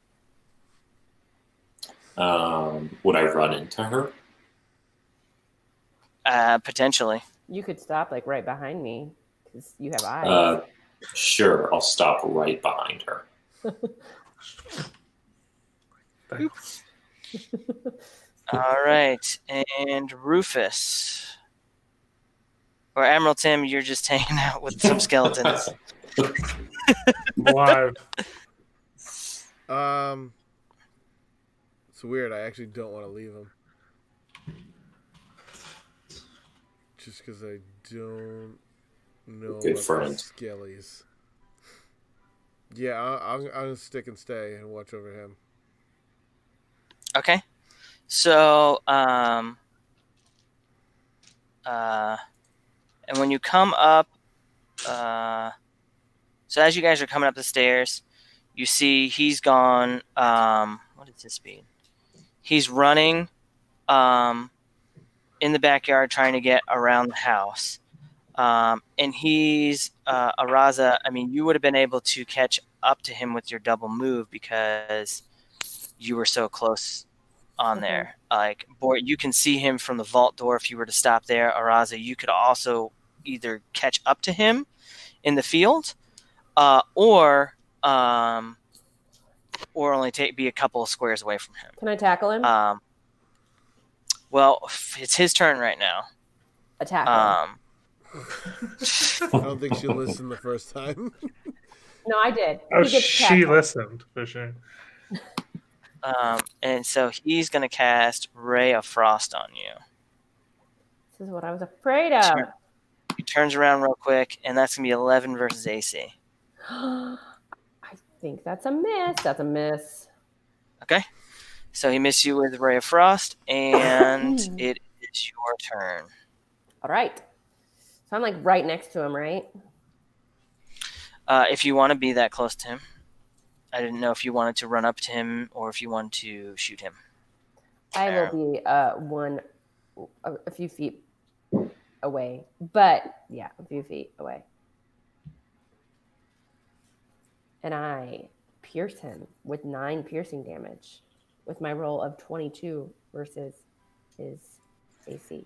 Would I run into her? Potentially. You could stop like right behind me because you have eyes. Sure, I'll stop right behind her. All right, and Rufus. Or Emerald Tim, you're just hanging out with some skeletons. Live. It's weird. I actually don't want to leave him. Just because I don't know Good about friend. the skellies. Yeah, I'm gonna stick and stay and watch over him. Okay. So, and when you come up, so as you guys are coming up the stairs, you see he's gone, what is his speed? He's running, in the backyard trying to get around the house. And he's, Araza, I mean, you would have been able to catch up to him with your double move because you were so close on there. Like, Bort, you can see him from the vault door if you were to stop there. Araza, you could also either catch up to him in the field, or only be a couple of squares away from him. Can I tackle him? Well, it's his turn right now. Attack him. I don't think she'll listen the first time. No, I did. Oh, He gets she tackled. listened for sure. And so he's going to cast Ray of Frost on you. This is what I was afraid of. Sure. He turns around real quick, and that's going to be 11 versus AC. I think that's a miss. That's a miss. Okay? So he missed you with Ray of Frost, and it is your turn. All right. So I'm like right next to him, right? If you want to be that close to him. I didn't know if you wanted to run up to him or if you wanted to shoot him. I will be a few feet away, but yeah, a few feet away. And I pierce him with 9 piercing damage with my roll of 22 versus his AC.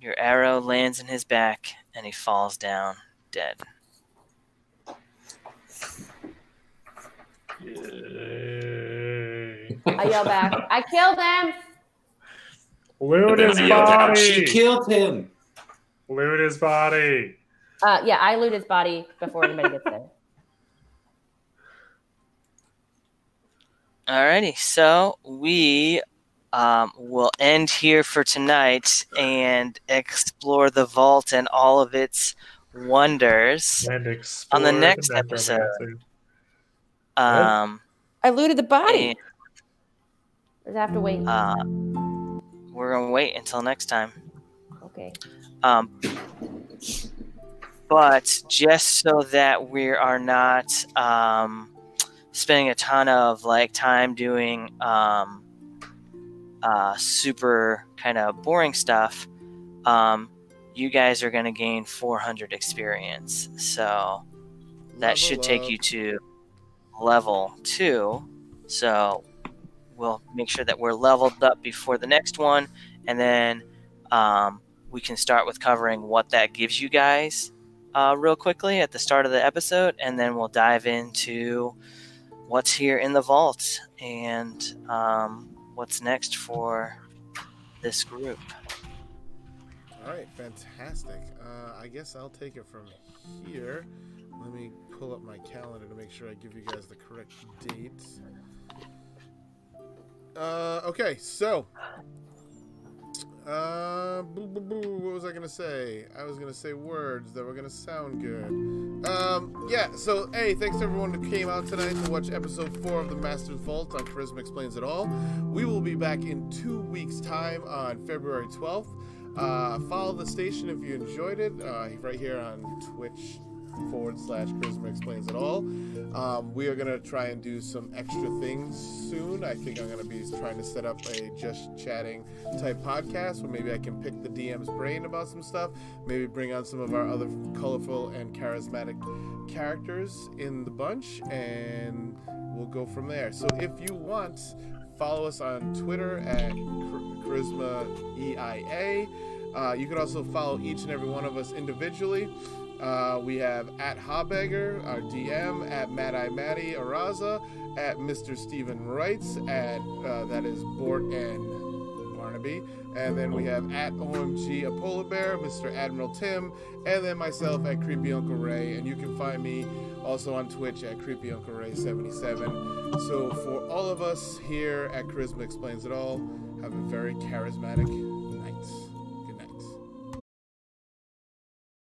Your arrow lands in his back, and he falls down dead. Yay. I yell back, I killed him! Loot And then his I yelled at him, body. she killed him. Loot his body. Yeah, I loot his body before anybody gets there. Alrighty, so we will end here for tonight and explore the vault and all of its wonders And on the explore next necromancer. episode. I looted the body. And, Does I have to wait? we're gonna wait until next time. Okay. But just so that we are not spending a ton of like time doing super kind of boring stuff, you guys are going to gain 400 experience. So that should take you to level 2. So we'll make sure that we're leveled up before the next one, and then we can start with covering what that gives you guys real quickly at the start of the episode, and then we'll dive into what's here in the vault and what's next for this group. All right, fantastic. I guess I'll take it from here. Let me pull up my calendar to make sure I give you guys the correct dates. Okay, so what was I gonna say? I was gonna say words that were gonna sound good. Yeah, so hey, thanks to everyone who came out tonight to watch episode 4 of the Master's Vault on Charisma Explains It All. We will be back in 2 weeks' time on February 12th. Follow the station if you enjoyed it, right here on Twitch.com/Charisma Explains It All. We are going to try and do some extra things soon. I think I'm going to be trying to set up a just chatting type podcast where maybe I can pick the DM's brain about some stuff, maybe bring on some of our other colorful and charismatic characters in the bunch, and we'll go from there. So if you want, follow us on Twitter at Charisma EIA. You can also follow each and every one of us individually. We have at Hobegger, our DM, at Matty Araza, at Mr. Stephen Wrights, at that is Bort and Barnaby, and then we have at OMG Apolar Bear, Mr. Admiral Tim, and then myself at Creepy Uncle Ray, and you can find me also on Twitch at Creepy Uncle Ray 77. So for all of us here at Charisma Explains It All, have a very charismatic